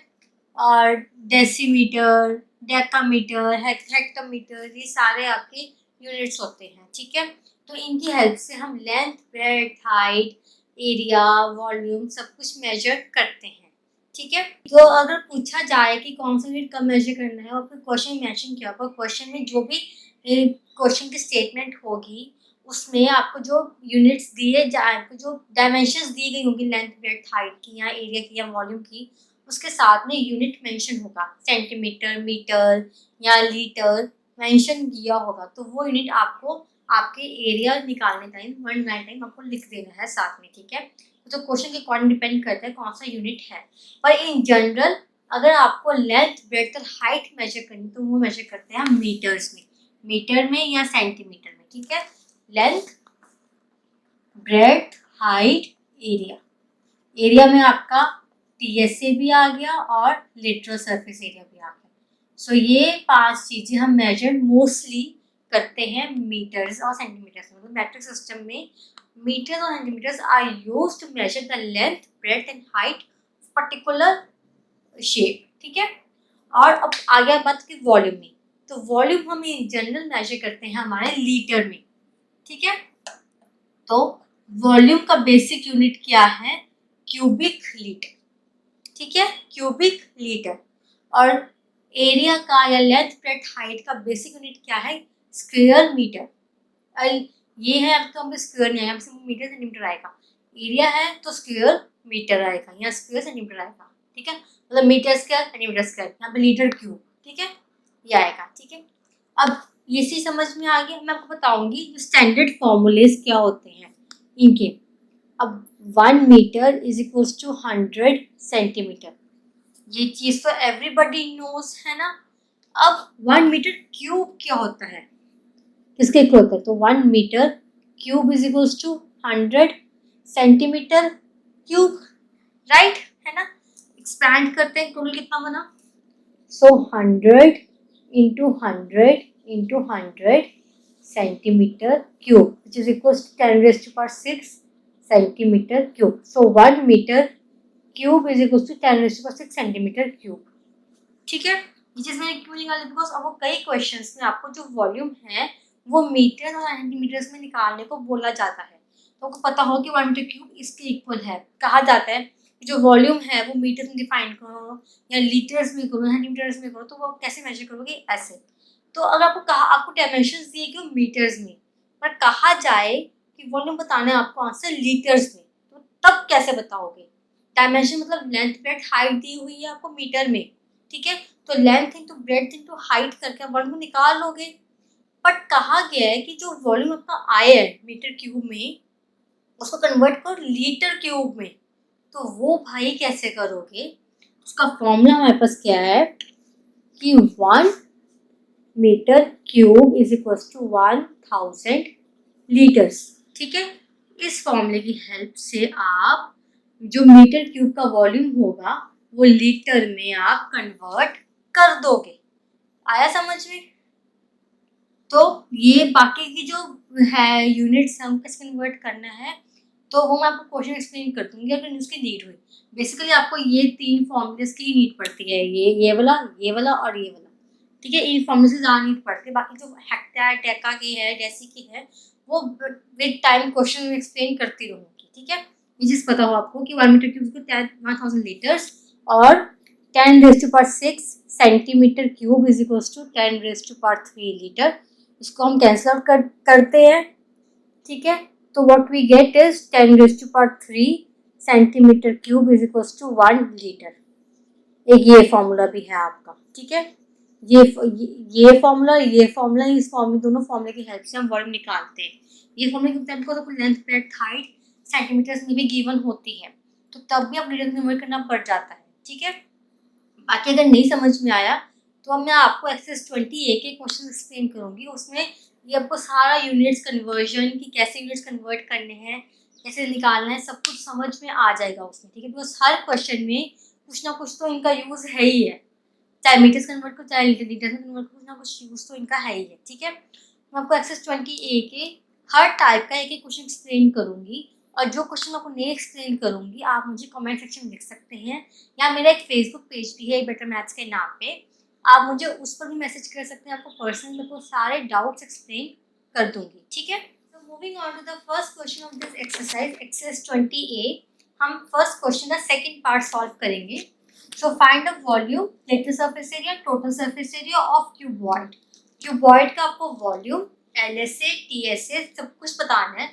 और डेसीमीटर, डेकामीटर, हेक्टोमीटर, ये सारे आपके यूनिट्स होते हैं, ठीक है। तो इनकी हेल्प से हम length, breadth, height, area, volume सब कुछ मेजर करते हैं, ठीक है। तो अगर पूछा जाए कि कौन सा यूनिट कब मेजर करना है और फिर क्वेश्चन मेंशन किया होगा, क्वेश्चन में जो भी क्वेश्चन की स्टेटमेंट होगी उसमें आपको जो यूनिट्स दिए जाए, आपको जो डायमेंशंस दी गई होंगी लेंथ, ब्रेड्थ, हाइट की या एरिया की या वॉल्यूम की, उसके साथ में यूनिट मेंशन होगा, सेंटीमीटर, मीटर या लीटर मेंशन किया होगा, तो वो यूनिट आपको आपके एरिया निकालने टाइम, वन लाइन टाइम आपको लिख देना है साथ में, ठीक है। तो क्वेश्चन के अकॉर्डिंग डिपेंड करता है कौन सा यूनिट है। पर इन जनरल अगर आपको लेंथ, ब्रेड्थ और हाइट मेजर करनी तो वो मेजर करते हैं मीटर्स में, मीटर में या सेंटीमीटर में, ठीक है। Length, breadth, height, area. Area में आपका टीएसए भी आ गया और लिटरल सरफेस एरिया भी आ गया। सो ये 5 चीजें हम मेजर मोस्टली करते हैं मीटर्स और सेंटीमीटर्स में। तो मैट्रिक सिस्टम में मीटर्स और centimetres are used to measure the length, breadth and height particular shape, ठीक है। और अब आ गया बात की वॉल्यूम में, तो वॉल्यूम हम इन जनरल मेजर करते हैं हमारे लीटर में, ठीक है। तो वॉल्यूम का बेसिक यूनिट क्या है? क्यूबिक लीटर, ठीक है, क्यूबिक लीटर। और एरिया का या लेंथ, ब्रेड्थ, हाइट का बेसिक यूनिट क्या है? Square metre. ये है, अब तो हम स्क्वायर नहीं आएगा, मीटर सेंटीमीटर आएगा। एरिया है तो स्क्वायर मीटर आएगा या स्क्वायर सेंटीमीटर आएगा, ठीक है। मतलब मीटर स्क्वायर, सेंटीमीटर स्क्वायर, यहाँ पे लीटर क्यूब, ठीक है, ये आएगा, ठीक है। अब ये चीज समझ में आ गया। मैं आपको बताऊंगी स्टैंडर्ड फॉर्मूलेस क्या होते हैं इनके। अब 1 metre is equals to 100 centimetre, ये चीज तो एवरीबडी नोज है ना। अब 1 मीटर क्यूब क्या होता है, किसके इक्वल होता है? तो 1 metre cube is equals to 100 centimetre cube, right है ना। एक्सपैंड करते हैं, टोटल कितना बना? So 100 into 100 into 100 centimetre cube which is equal to 10 raise to power 6 centimetre cube. So 1 metre cube is equal to 10 raise to power 6 centimetre cube, ठीक है। ये चीज मैंने क्यों निकाली? बिकॉज आपको कई क्वेश्चंस में आपको जो वॉल्यूम है वो मीटर और सेंटीमीटर्स में निकालने को बोला जाता है, तो आपको पता हो कि 1 मीटर क्यूब इसके इक्वल है। कहा जाता है कि जो वॉल्यूम है वो मीटर में डिफाइन करो या लीटर्स में करो, सेंटीमीटर्स में करो, तो वो कैसे मेजर करोगे? ऐसे। तो अगर आपको कहा, आपको डायमेंशंस दिए कि मीटर्स में, पर कहा जाए कि वॉल्यूम बताना है आपको आंसर लीटर्स में, तो तब कैसे बताओगे? डायमेंशन मतलब लेंथ, ब्रेड्थ, हाइट दी हुई है आपको मीटर में, ठीक है, तो length into breadth into height करके वॉल्यूम निकाल लोगे। बट कहा गया है कि जो वॉल्यूम आपका आया है मीटर क्यूब में उसको कन्वर्ट करो लीटर क्यूब में, तो वो भाई कैसे करोगे? उसका फॉर्मूला हमारे पास क्या है कि 1 metre cube is equal to 1000 litres, ठीक है। इस फॉर्मूले की हेल्प से आप जो मीटर क्यूब का वॉल्यूम होगा वो लीटर में आप कन्वर्ट कर दोगे। आया समझ में? तो ये बाकी की जो है यूनिट्स है उनको कैसे कन्वर्ट करना है तो वो मैं आपको क्वेश्चन एक्सप्लेन कर दूंगी अगर उसकी नीड हुई। बेसिकली आपको ये 3 फॉर्मूलेस की नीड पड़ती है, ये वाला, ये वाला और ये वाला, ठीक है। इन फॉर्मूले से ज़्यादा नीड पड़ती है। बाकी जो हेक्टा, डेका की है, डेसी की है, वो विद टाइम क्वेश्चन में एक्सप्लेन करती रहूँगी, ठीक है। ये चीज़ पता हो आपको कि 1 मीटर क्यूब को 1000 लीटर्स और 10 raise to power 6 centimetre cube is equals to 10 raise to power 3 litre. इसको हम कैंसिल आउट करते हैं, ठीक है। तो what we get is 10 raise to power 3 centimetre cube is equals to 1 litre. एक ये फॉर्मूला भी है आपका, ठीक है। ये फॉर्मूला, ये फॉर्मूला, इस फॉर्मूले, दोनों फॉर्मूले की हेल्प से हम वॉल्यूम निकालते हैं। ये फॉर्मूला क्योंकि आपको तो लेंथ, ब्रेड्थ, हाइट सेंटीमीटर्स में भी गिवन होती है, तो तब भी आप लीटर में कन्वर्ट करना पड़ जाता है, ठीक है। बाकी अगर नहीं समझ में आया तो मैं आपको एक्सरसाइज 20A के क्वेश्चन एक्सप्लेन करूंगी। उसमें ये आपको सारा यूनिट्स कन्वर्जन की कैसे यूनिट्स कन्वर्ट करने हैं, कैसे निकालना है, सब कुछ समझ में आ जाएगा उसमें, ठीक है। बिकॉज हर क्वेश्चन में कुछ ना कुछ तो इनका यूज है ही है, चाहे मीटर्स कन्वर्ट करो चाहे लीटर्स में कन्वर्ट करो, कुछ ना कुछ यूज तो इनका है ही है, ठीक है। मैं आपको एक्सरसाइज 20A के हर टाइप का एक एक क्वेश्चन एक्सप्लेन करूंगी और जो क्वेश्चन मैं आपको नहीं एक्सप्लेन करूँगी आप मुझे कमेंट सेक्शन में लिख सकते हैं, या मेरा एक फेसबुक पेज भी है बेटर मैथ्स के नाम पे, आप मुझे उस पर भी मैसेज कर सकते हैं, आपको पर्सनली मैं आपको सारे डाउट्स एक्सप्लेन कर दूंगी, ठीक है। तो moving on to the first question of this exercise 20A, हम फर्स्ट क्वेश्चन का सेकंड पार्ट सॉल्व करेंगे। So find the volume, lateral surface area, total surface area of cuboid. Cuboid का आपको वॉल्यूम, LSA, TSA सब कुछ बताना है।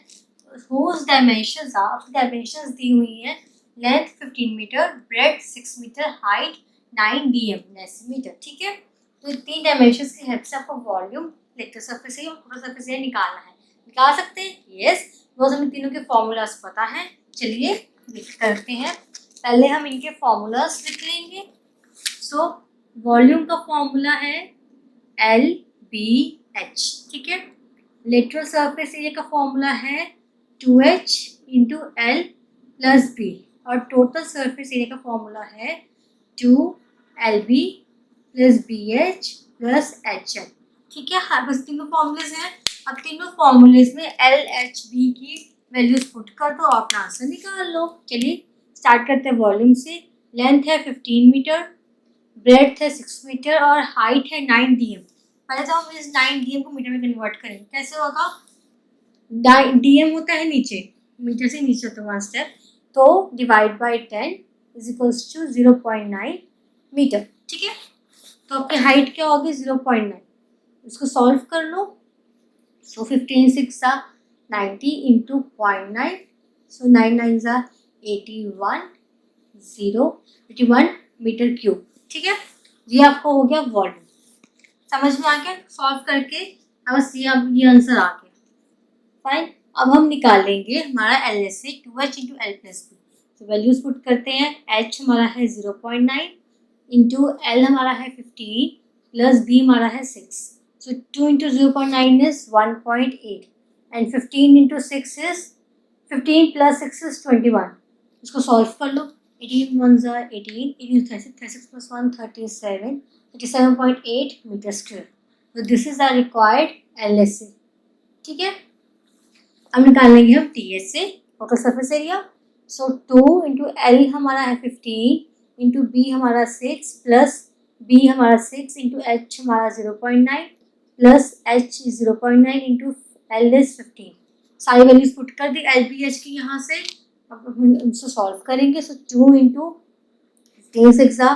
whose dimensions are, dimensions दी हुई हैं, length 15 metre, breadth 6 metre, height 9 dm decimetre, ठीक है। तो तीन डायमेंशंस की हेल्प से आपको वॉल्यूम, लेटेस्ट सरफेस एरिया और टोटल सरफेस एरिया निकालना है। निकाल सकते हैं? यस, बिकॉज हमें तीनों के फॉर्मूलाज पता है। चलिए करते हैं। पहले हम इनके फॉर्मूलाज लिख लेंगे। सो वॉल्यूम का फॉर्मूला है LBH, ठीक है। लेटरल सरफेस एरिया का फॉर्मूला है 2H into L plus B, और टोटल सरफेस एरिया का फॉर्मूला है 2LB plus BH plus HL, ठीक है। हाँ, बस तीनों फॉर्मूलेज हैं। अब तीनों फॉर्मूलेज में LHB की वैल्यूज पुट कर दो और अपना आंसर निकाल लो। चलिए स्टार्ट करते हैं वॉल्यूम से। लेंथ है 15 मीटर, ब्रेड्थ है 6 मीटर और हाइट है 9 dm। पहले तो हम इस 9 dm को मीटर में कन्वर्ट करेंगे। कैसे होगा? DM होता है नीचे, मीटर से नीचे होता है 1 स्टेप, तो divide by 10 is equals to 0.9 metre, ठीक है। तो आपकी हाइट क्या होगी? 0.9। इसको सॉल्व कर लो। सो 15 6 90 इंटू 0.9, सो 9 9 81 मीटर क्यूब, ठीक है। ये आपको हो गया वॉल्यूम। समझ में आ गया? सॉल्व करके बस ये आंसर आ गया। फाइन। अब हम निकालेंगे हमारा LSA 2H into L plus B। तो वैल्यूज पुट करते हैं। H हमारा है 0.9 इंटू L हमारा है 15 प्लस B हमारा है 6। So 2 into 0.9 is 1.8 and 15 into 6 is 15 plus 6 is 21। इसको सॉल्व कर लो। 18 1 18, 18 36 प्लस 1 37, 37.8 मीटर स्क्वायर। तो this is our required LSA, ठीक है। अब निकालेंगे हम TSA, total surface area. So 2 into L हमारा है 15 इंटू B हमारा 6 प्लस B हमारा 6 इंटू H हमारा 0.9 plus H 0.9 into L is 15। सारी वैल्यूज पुट कर दी LBH की यहाँ से। अब हम इनको सॉल्व करेंगे। सो 2 इंटू 15 6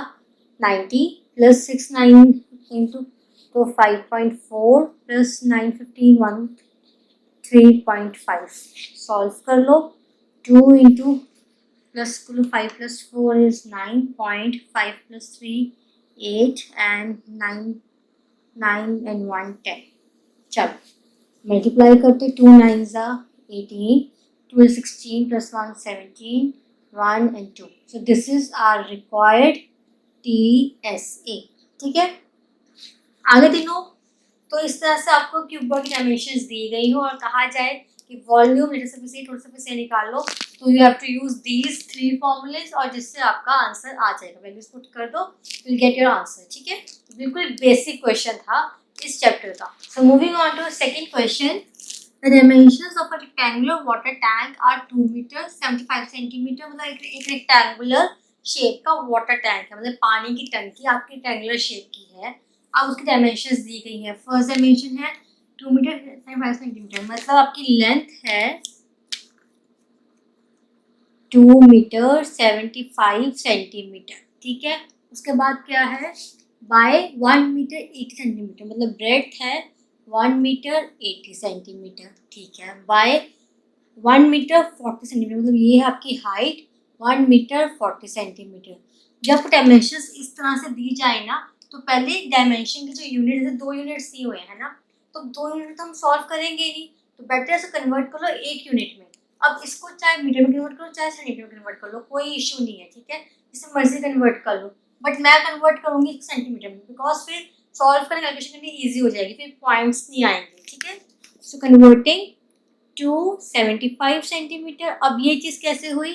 90 प्लस 6 9 इंटू तो 5.4 प्लस 9 15 3.5। सॉल्व कर लो। 2 into plus 5 plus 4 is 9, 5 plus 3 8 and 9 and 1 10। चलो मल्टीप्लाई करते। 2 9 18, 2 is 16 plus 1 17, 1 and 2। So this is our required TSA, ठीक है। आगे तीनों तो इस तरह से आपको क्यूब की डायमेंशंस दी गई हो और कहा जाए कि volume lateral surface area total surface area निकाल लो, तो you have to use these 3 formulae और जिससे आपका आंसर आ जाएगा। वैल्यूज पुट कर दो, you will get your answer, ठीक है। बिल्कुल बेसिक क्वेश्चन था इस चैप्टर का। So moving on to second question. The dimensions of a rectangular water tank are 2 metre 75 centimetre. मतलब एक रेक्टेंगुलर शेप का वाटर टैंक है, मतलब पानी की टंकी आपकी रेक्टेंगुलर शेप की है। अब उसकी डायमेंशंस दी गई है। फर्स्ट डायमेंशन है 2 मीटर 75 सेंटीमीटर, मतलब आपकी लेंथ है 2 मीटर 75 सेंटीमीटर, ठीक है। उसके बाद क्या है? बाय 1 मीटर 80 सेंटीमीटर, मतलब ब्रेड्थ है 1 मीटर 80 सेंटीमीटर, ठीक है। बाय 1 मीटर 40 सेंटीमीटर, मतलब ये है आपकी हाइट 1 मीटर 40 सेंटीमीटर। जब डायमेंशंस इस तरह से दी जाए ना, तो पहले डायमेंशन के जो यूनिट है 2 यूनिट्स दिए हुए हैं ना, तो 2 यूनिट तो हम सॉल्व करेंगे ही, तो बेटर से कन्वर्ट कर लो 1 यूनिट में। अब इसको चाहे मीटर में कन्वर्ट करो चाहे सेंटीमीटर में कन्वर्ट कर लो, कोई इशू नहीं है, ठीक है। जिसे मर्जी कन्वर्ट कर लो, बट मैं कन्वर्ट करूंगी सेंटीमीटर में, बिकॉज फिर सॉल्व करने कैलकुलेशन करनी ईजी हो जाएगी, फिर पॉइंट्स नहीं आएंगे, ठीक है। सो कन्वर्टिंग टू 75 सेंटीमीटर। अब ये चीज कैसे हुई?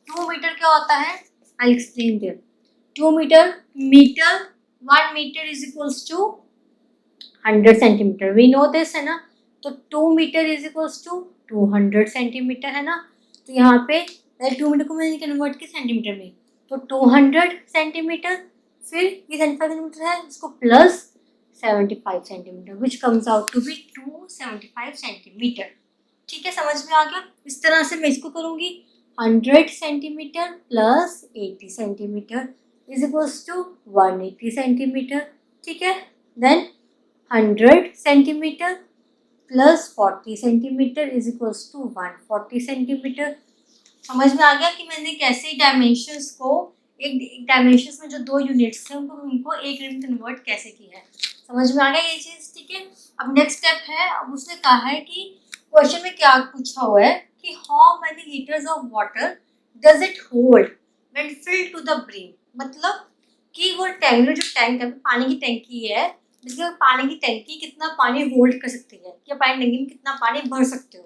2 मीटर क्या होता है? I explain there. 2 metre 1 metre is equals to 100 centimetre, we know this, है ना। तो 2 metre is equals to 200 centimetre, है ना। तो यहाँ पे 2 मीटर को मैंने कन्वर्ट किया सेंटीमीटर में, तो 200 सेंटीमीटर, फिर ये 75 सेंटीमीटर है, इसको plus 75 centimetre, which comes out to be 275 centimetre. ठीक है, समझ में आ गया। इस तरह से मैं इसको करूँगी 100 centimetre plus 80 centimetre is equals to 180 centimetre. ठीक है, then 100 centimetre plus 40 centimetre is equals to 140 centimetre. समझ में आ गया कि मैंने कैसे डायमेंशंस को एक डायमेंशंस में जो 2 यूनिट्स थे उनको एक यूनिट कन्वर्ट कैसे किया है। समझ में आ गया ये चीज़। ठीक है, अब नेक्स्ट स्टेप है, अब उसने कहा है कि क्वेश्चन में क्या पूछा हुआ है कि how many litres of water does it hold when filled to the brim. मतलब कि वो टैंक, जो टैंक है, पानी की टैंकी है, जिसमें पानी की टैंकी कितना पानी होल्ड कर सकती है, कि पानी टैंकी में कितना पानी भर सकते हो,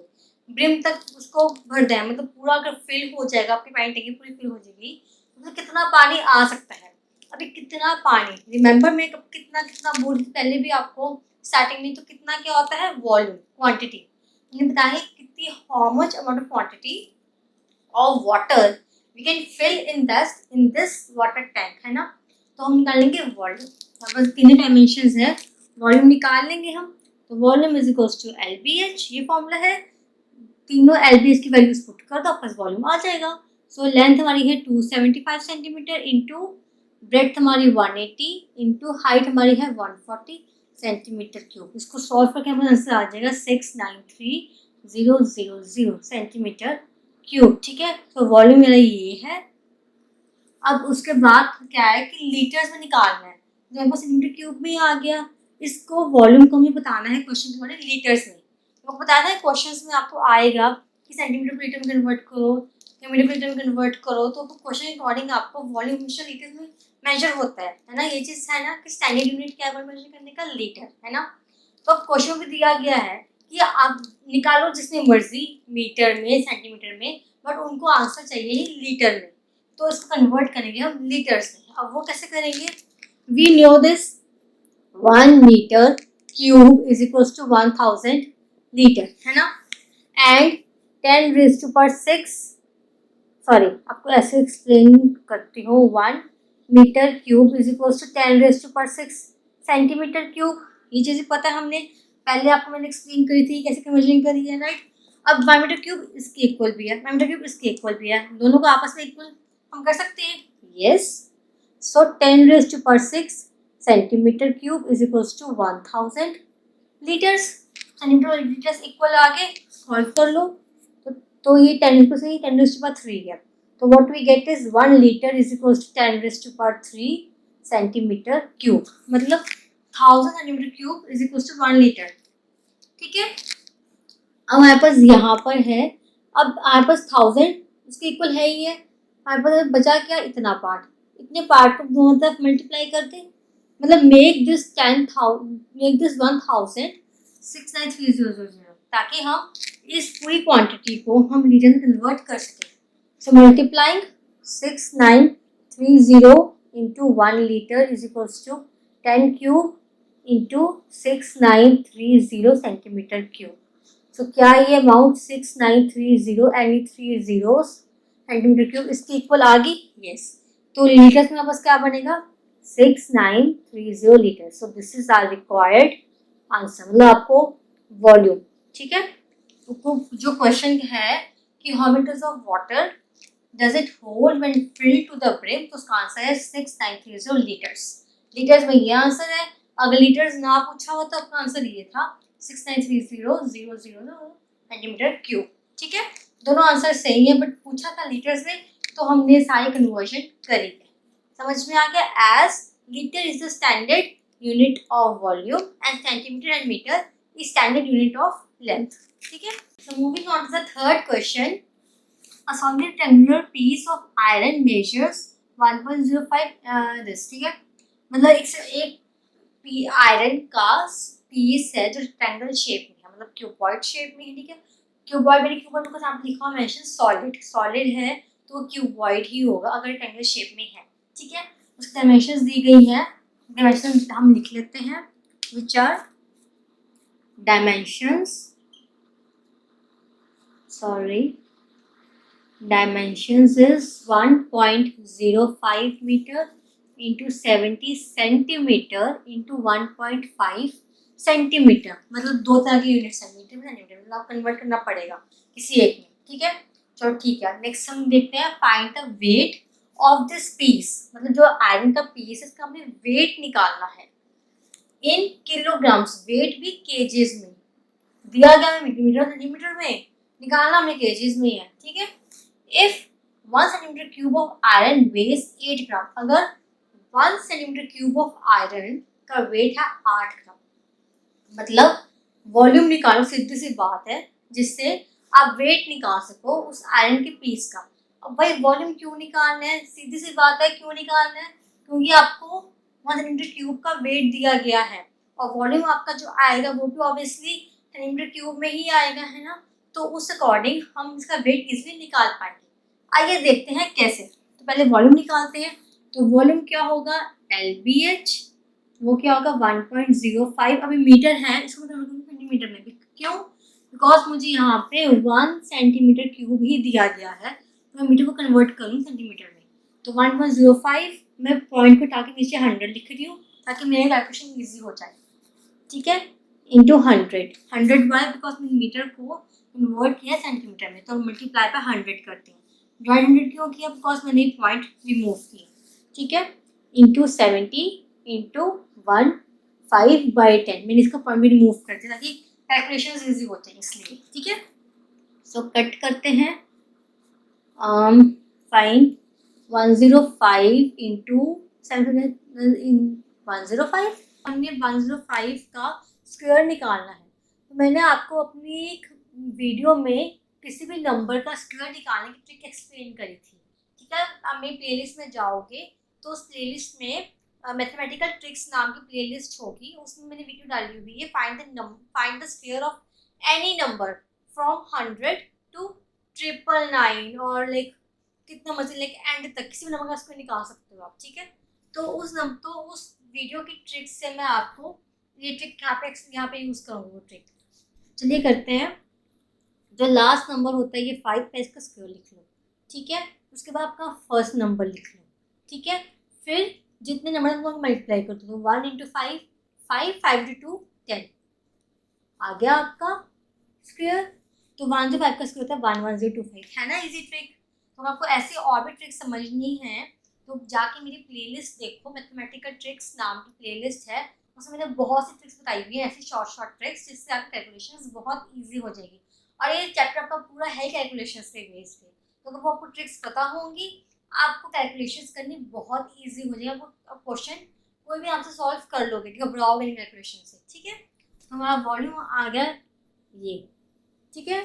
ब्रिम तक उसको भर दें, मतलब पूरा अगर फिल हो जाएगा, आपकी पानी टैंकी पूरी फिल हो जाएगी, तो कितना पानी आ सकता है। अभी कितना पानी, रिमेंबर मैं कितना कितना बोल पहले भी आपको स्टार्टिंग में, तो कितना क्या होता है, वॉल्यूम, क्वांटिटी। ये बताएं कितनी, how much amount of quantity of water we can fill in this water tank, है ना। तो हम निकालेंगे वॉल्यूम, बस 3 डायमेंशन है, वॉल्यूम निकाल लेंगे हम। तो volume is equals to LBH, ये फॉर्मूला है, तीनों LBH की वैल्यूज पुट कर दो, आपका वॉल्यूम आ जाएगा। सो लेंथ हमारी है 275 सेंटीमीटर इंटू ब्रेड्थ हमारी 180 इंटू हाइट हमारी है 140 सेंटीमीटर क्यूब। इसको सॉल्व करके हमारा आंसर आ जाएगा 693,000 सेंटीमीटर क्यूब। ठीक है, तो वॉल्यूम मेरा ये है। अब उसके बाद क्या है कि लीटर्स में निकालना है, तो मेरे पास सेंटीमीटर क्यूब में आ गया, इसको वॉल्यूम को हमें बताना है क्वेश्चन के बारे लीटर्स में। तो बताना है क्वेश्चन में आपको आएगा कि सेंटीमीटर लीटर में कन्वर्ट करो, मीटर लीटर में कन्वर्ट करो, तो क्वेश्चन के अकॉर्डिंग आपको वॉल्यूम हमेशा लीटर में मेजर होता है ना। ये चीज़ है ना कि स्टैंडर्ड यूनिट क्या है मेजर करने का, लीटर, है ना। तो अब क्वेश्चन में दिया गया है कि आप निकालो जिसमें मर्जी, मीटर में, सेंटीमीटर में, बट उनको आंसर चाहिए ही लीटर में, तो इसको कन्वर्ट करेंगे हम लीटर्स में। अब वो कैसे करेंगे, we know this 1 metre cube is equals to 1000 litre, है ना, and 10 raise to power 6, sorry आपको ऐसे एक्सप्लेन करती हूँ, 1 metre cube is equals to 10 raise to power 6 centimetre cube. ये चीज़ पता है, हमने पहले आपको मैंने एक्सप्लेन करी थी कैसे कन्वर्जन करी है, राइट। अब 1 मीटर क्यूब इसके इक्वल भी है, 1 मीटर क्यूब इसके इक्वल भी है, दोनों को आपस में इक्वल हम कर सकते हैं, yes. So 10 raise to power 6 centimetre cube is equals to 1000 litres. Centimetre litres equal आगे सॉल्व कर लो, तो ये 10 को सही 10 रेज़ टू पावर 3 है, तो what we get is 1 litre is equals to 10 raise to power 3 centimetre cube, मतलब 1000 centimetre cube is equals to 1 litre. ठीक है, अब हमारे पास यहाँ पर है, अब हमारे पास 1000 इसके इक्वल है ही है, हमारे पास बचा क्या, इतना पार्ट, इतने पार्ट को दोनों तरफ मल्टीप्लाई करते, मतलब मेक दिस 10,000 ताकि हम इस पूरी क्वांटिटी को हम लीटर में कन्वर्ट कर सकें। So multiplying 6930 into 1 litre is equals to 10 cube into 6930 centimetre cube. So क्या ये amount 6930 any 3 zeros centimetre cube इसके इक्वल आ गई, यस। तो लीटर्स में बस क्या बनेगा, 6930 litre. So this is our required answer, मतलब आपको वॉल्यूम। ठीक है, तो जो क्वेश्चन है कि how much of water does it hold when filled to the brim, तो उसका आंसर है 6930 लीटर्स। लीटर्स में ये आंसर है, अगर लीटर्स ना पूछा हो तो अपना आंसर ये था 6930,000 सेंटीमीटर क्यूब। ठीक है, दोनों आंसर सही है, बट पूछा था लीटर्स में, तो हमने सारी कन्वर्जन करी है। समझ में आ गया, as litre is the standard unit of volume and centimetre and metre is standard unit of length. ठीक है, so moving on to the third question, a solid rectangular piece of iron measures 1.05 this, ठीक है, मतलब एक iron का piece है जो rectangle shape में है, मतलब क्यूबॉइड शेप में है। ठीक है, क्यूबॉइड मैंने क्यूबॉइड को सामने लिखा हुआ मेंशन, सॉलिड, सॉलिड है तो क्यूबॉइड ही होगा अगर रेक्टेंगल शेप में है। ठीक है, उसकी डायमेंशंस दी गई है, डायमेंशंस हम लिख लेते हैं, which are dimensions, sorry Dimensions is 1.05 meter into 70 centimetre into 1.5 centimetre, मतलब दो तरह के यूनिट्स हैं, मीटर में सेंटीमीटर, मतलब कन्वर्ट करना पड़ेगा किसी एक में, ठीक है। चलो ठीक है, नेक्स्ट हम देखते हैं find the weight of this piece, मतलब जो आयरन का पीस है इसका हमें वेट निकालना है इन किलोग्राम्स, वेट भी केजीज में दिया गया है, मीटर सेंटीमीटर में, निकालना हमने केजीज में ही है, ठीक है। If 1 centimetre cube of iron weighs 8 gram, अगर 1 सेंटीमीटर क्यूब ऑफ आयरन का वेट है 8 ग्राम, मतलब वॉल्यूम निकालो, सीधी सी बात है, जिससे आप वेट निकाल सको उस आयरन के पीस का। अब भाई वॉल्यूम क्यों निकालना है, सीधी सी बात है, क्यों निकालना है, क्योंकि आपको 1 सेंटीमीटर क्यूब का वेट दिया गया है और वॉल्यूम आपका जो आएगा वो भी ऑब्वियसली सेंटीमीटर क्यूब में ही आएगा, है ना। तो उस अकॉर्डिंग हम इसका वेट इजीली निकाल पाएंगे। आइए देखते हैं कैसे। तो पहले वॉल्यूम निकालते हैं। तो वॉल्यूम क्या होगा, LBH, वो क्या होगा 1.05, अभी मीटर है, इसको सेंटीमीटर में, क्यों, बिकॉज मुझे यहाँ पे 1 सेंटीमीटर क्यूब ही दिया गया है, तो मैं मीटर को कन्वर्ट करूँ सेंटीमीटर में। तो 1.05 मैं पॉइंट को हटा के नीचे 100 लिख रही हूँ ताकि मेरी कैलकुलेशन ईजी हो जाए, ठीक है। इंटू 100 बाय, बिकॉज मैंने मीटर को कन्वर्ट किया सेंटीमीटर में, तो मल्टीप्लाई पे 100 करते हैं। डिवाइड 100 क्यों किया, बिकॉज मैंने पॉइंट रिमूव किया, ठीक है। इंटू 70 इंटू 1/5/10, मैंने इसका पॉइंट भी रिमूव कर दिया ताकि कैलकुलेशन ईजी हो जाए, इसलिए, ठीक है। सो कट करते हैं, फाइन 105 इंटू 105, हमने 105 का स्क्वायर निकालना है। तो मैंने आपको अपनी एक वीडियो में किसी भी नंबर का स्क्वायर निकालने की ट्रिक एक्सप्लेन करी थी, ठीक है। आप मेरी प्लेलिस्ट में जाओगे तो उस प्लेलिस्ट में मैथमेटिकल ट्रिक्स नाम की प्लेलिस्ट होगी, उसमें मैंने वीडियो डाली हुई है, find the square of any number from 100 to 999 और लाइक कितना मर्जी, लाइक एंड तक किसी भी नंबर का स्क्वायर निकाल सकते हो आप, ठीक है। तो उस वीडियो की ट्रिक से मैं आपको ये ट्रिक यहाँ पे यूज करूँगी, वो ट्रिक। चलिए करते हैं। जो लास्ट नंबर होता है ये 5 है, इसका स्क्वायर लिख लो, ठीक है। उसके बाद आपका फर्स्ट नंबर लिख लो, ठीक है। फिर जितने नंबर को मल्टीप्लाई कर दो, 1 इंटू 5, 5 इंटू 2 10, आ गया आपका स्क्वायर। तो 1 जो 5 का स्क्वायर होता है 11025, है ना इजी ट्रिक। तो आपको ऐसी और भी ट्रिक समझनी है तो जाके मेरी प्लेलिस्ट देखो, मैथमेटिकल ट्रिक्स नाम की प्लेलिस्ट है, उसमें मैंने बहुत सी ट्रिक्स बताई हुई है, ऐसी शॉर्ट ट्रिक्स, जिससे आपकी कैलकुलेशन बहुत ईजी हो जाएगी। और ये चैप्टर आपका पूरा है कैलकुलेशन पे बेस पे, तो अगर वो आपको ट्रिक्स पता होंगी आपको कैलकुलेशन करनी बहुत ईजी हो जाएगी, आपको क्वेश्चन कोई भी आपसे सॉल्व कर लोगे, घबराओगे नहीं कैलकुलेशन से, ठीक है। तो हमारा वॉल्यूम आ गया ये, ठीक है।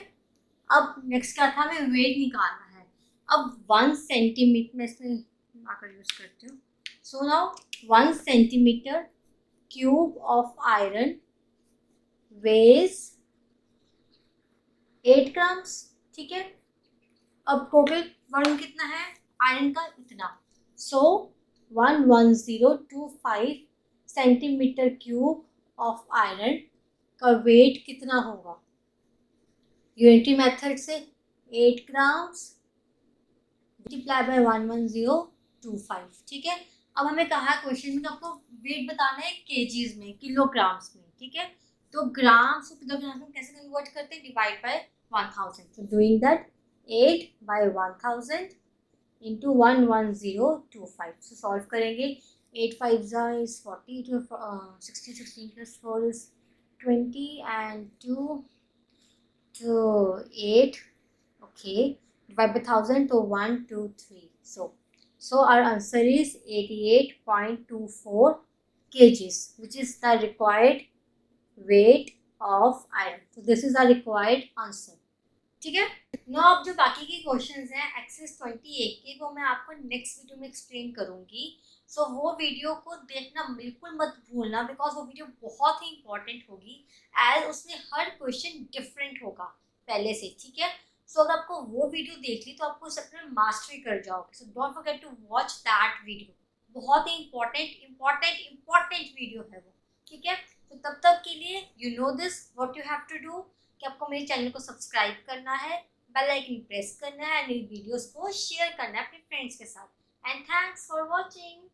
अब नेक्स्ट क्या था, हमें वेट निकालना है। अब 1 सेंटीमीटर में इसमें मार्कर यूज करती हूँ। So now 1 centimetre cube of iron weighs 8 grams, ठीक है। अब टोटल वॉल्यूम कितना है आयरन का, इतना। सो 11025 सेंटीमीटर क्यूब ऑफ आयरन का वेट कितना होगा, यूनिटी मेथड से 8 ग्राम्स मल्टीप्लाई बाय 11025, ठीक है। अब हमें कहा है क्वेश्चन में आपको वेट बताना है केजीज में, किलोग्राम्स में, ठीक है। तो ग्राम्स को किलोग्राम्स में कैसे कन्वर्ट करते हैं, डिवाइड बाय 1000। तो doing that 8 by 1000 into 11025, so solve करेंगे। 8 5 is 40, 16, 16 plus 4 is 20 and 2 to 8, okay, divide by 1000, so 1 2 3, so our answer is 88.24 kgs, which is the required weight of iron. So this is the required answer, ठीक है। ना अब जो बाकी के questions हैं exercise 28 के, वो मैं आपको नेक्स्ट वीडियो में एक्सप्लेन करूंगी। सो वो वीडियो को देखना बिल्कुल मत भूलना, बिकॉज वो वीडियो बहुत ही इंपॉर्टेंट होगी, एज उसमें हर क्वेश्चन डिफरेंट होगा पहले से, ठीक है। सो अगर आपको वो वीडियो देख ली तो आपको सब में मास्टरी कर जाओगे। So don't forget to watch that video, बहुत ही इंपॉर्टेंट वीडियो है वो, ठीक है। तो तब तक के लिए you know this what you have to do, कि आपको मेरे चैनल को सब्सक्राइब करना है, बेल आइकन प्रेस करना है, मेरी वीडियोस को शेयर करना है अपने फ्रेंड्स के साथ। And thanks for watching.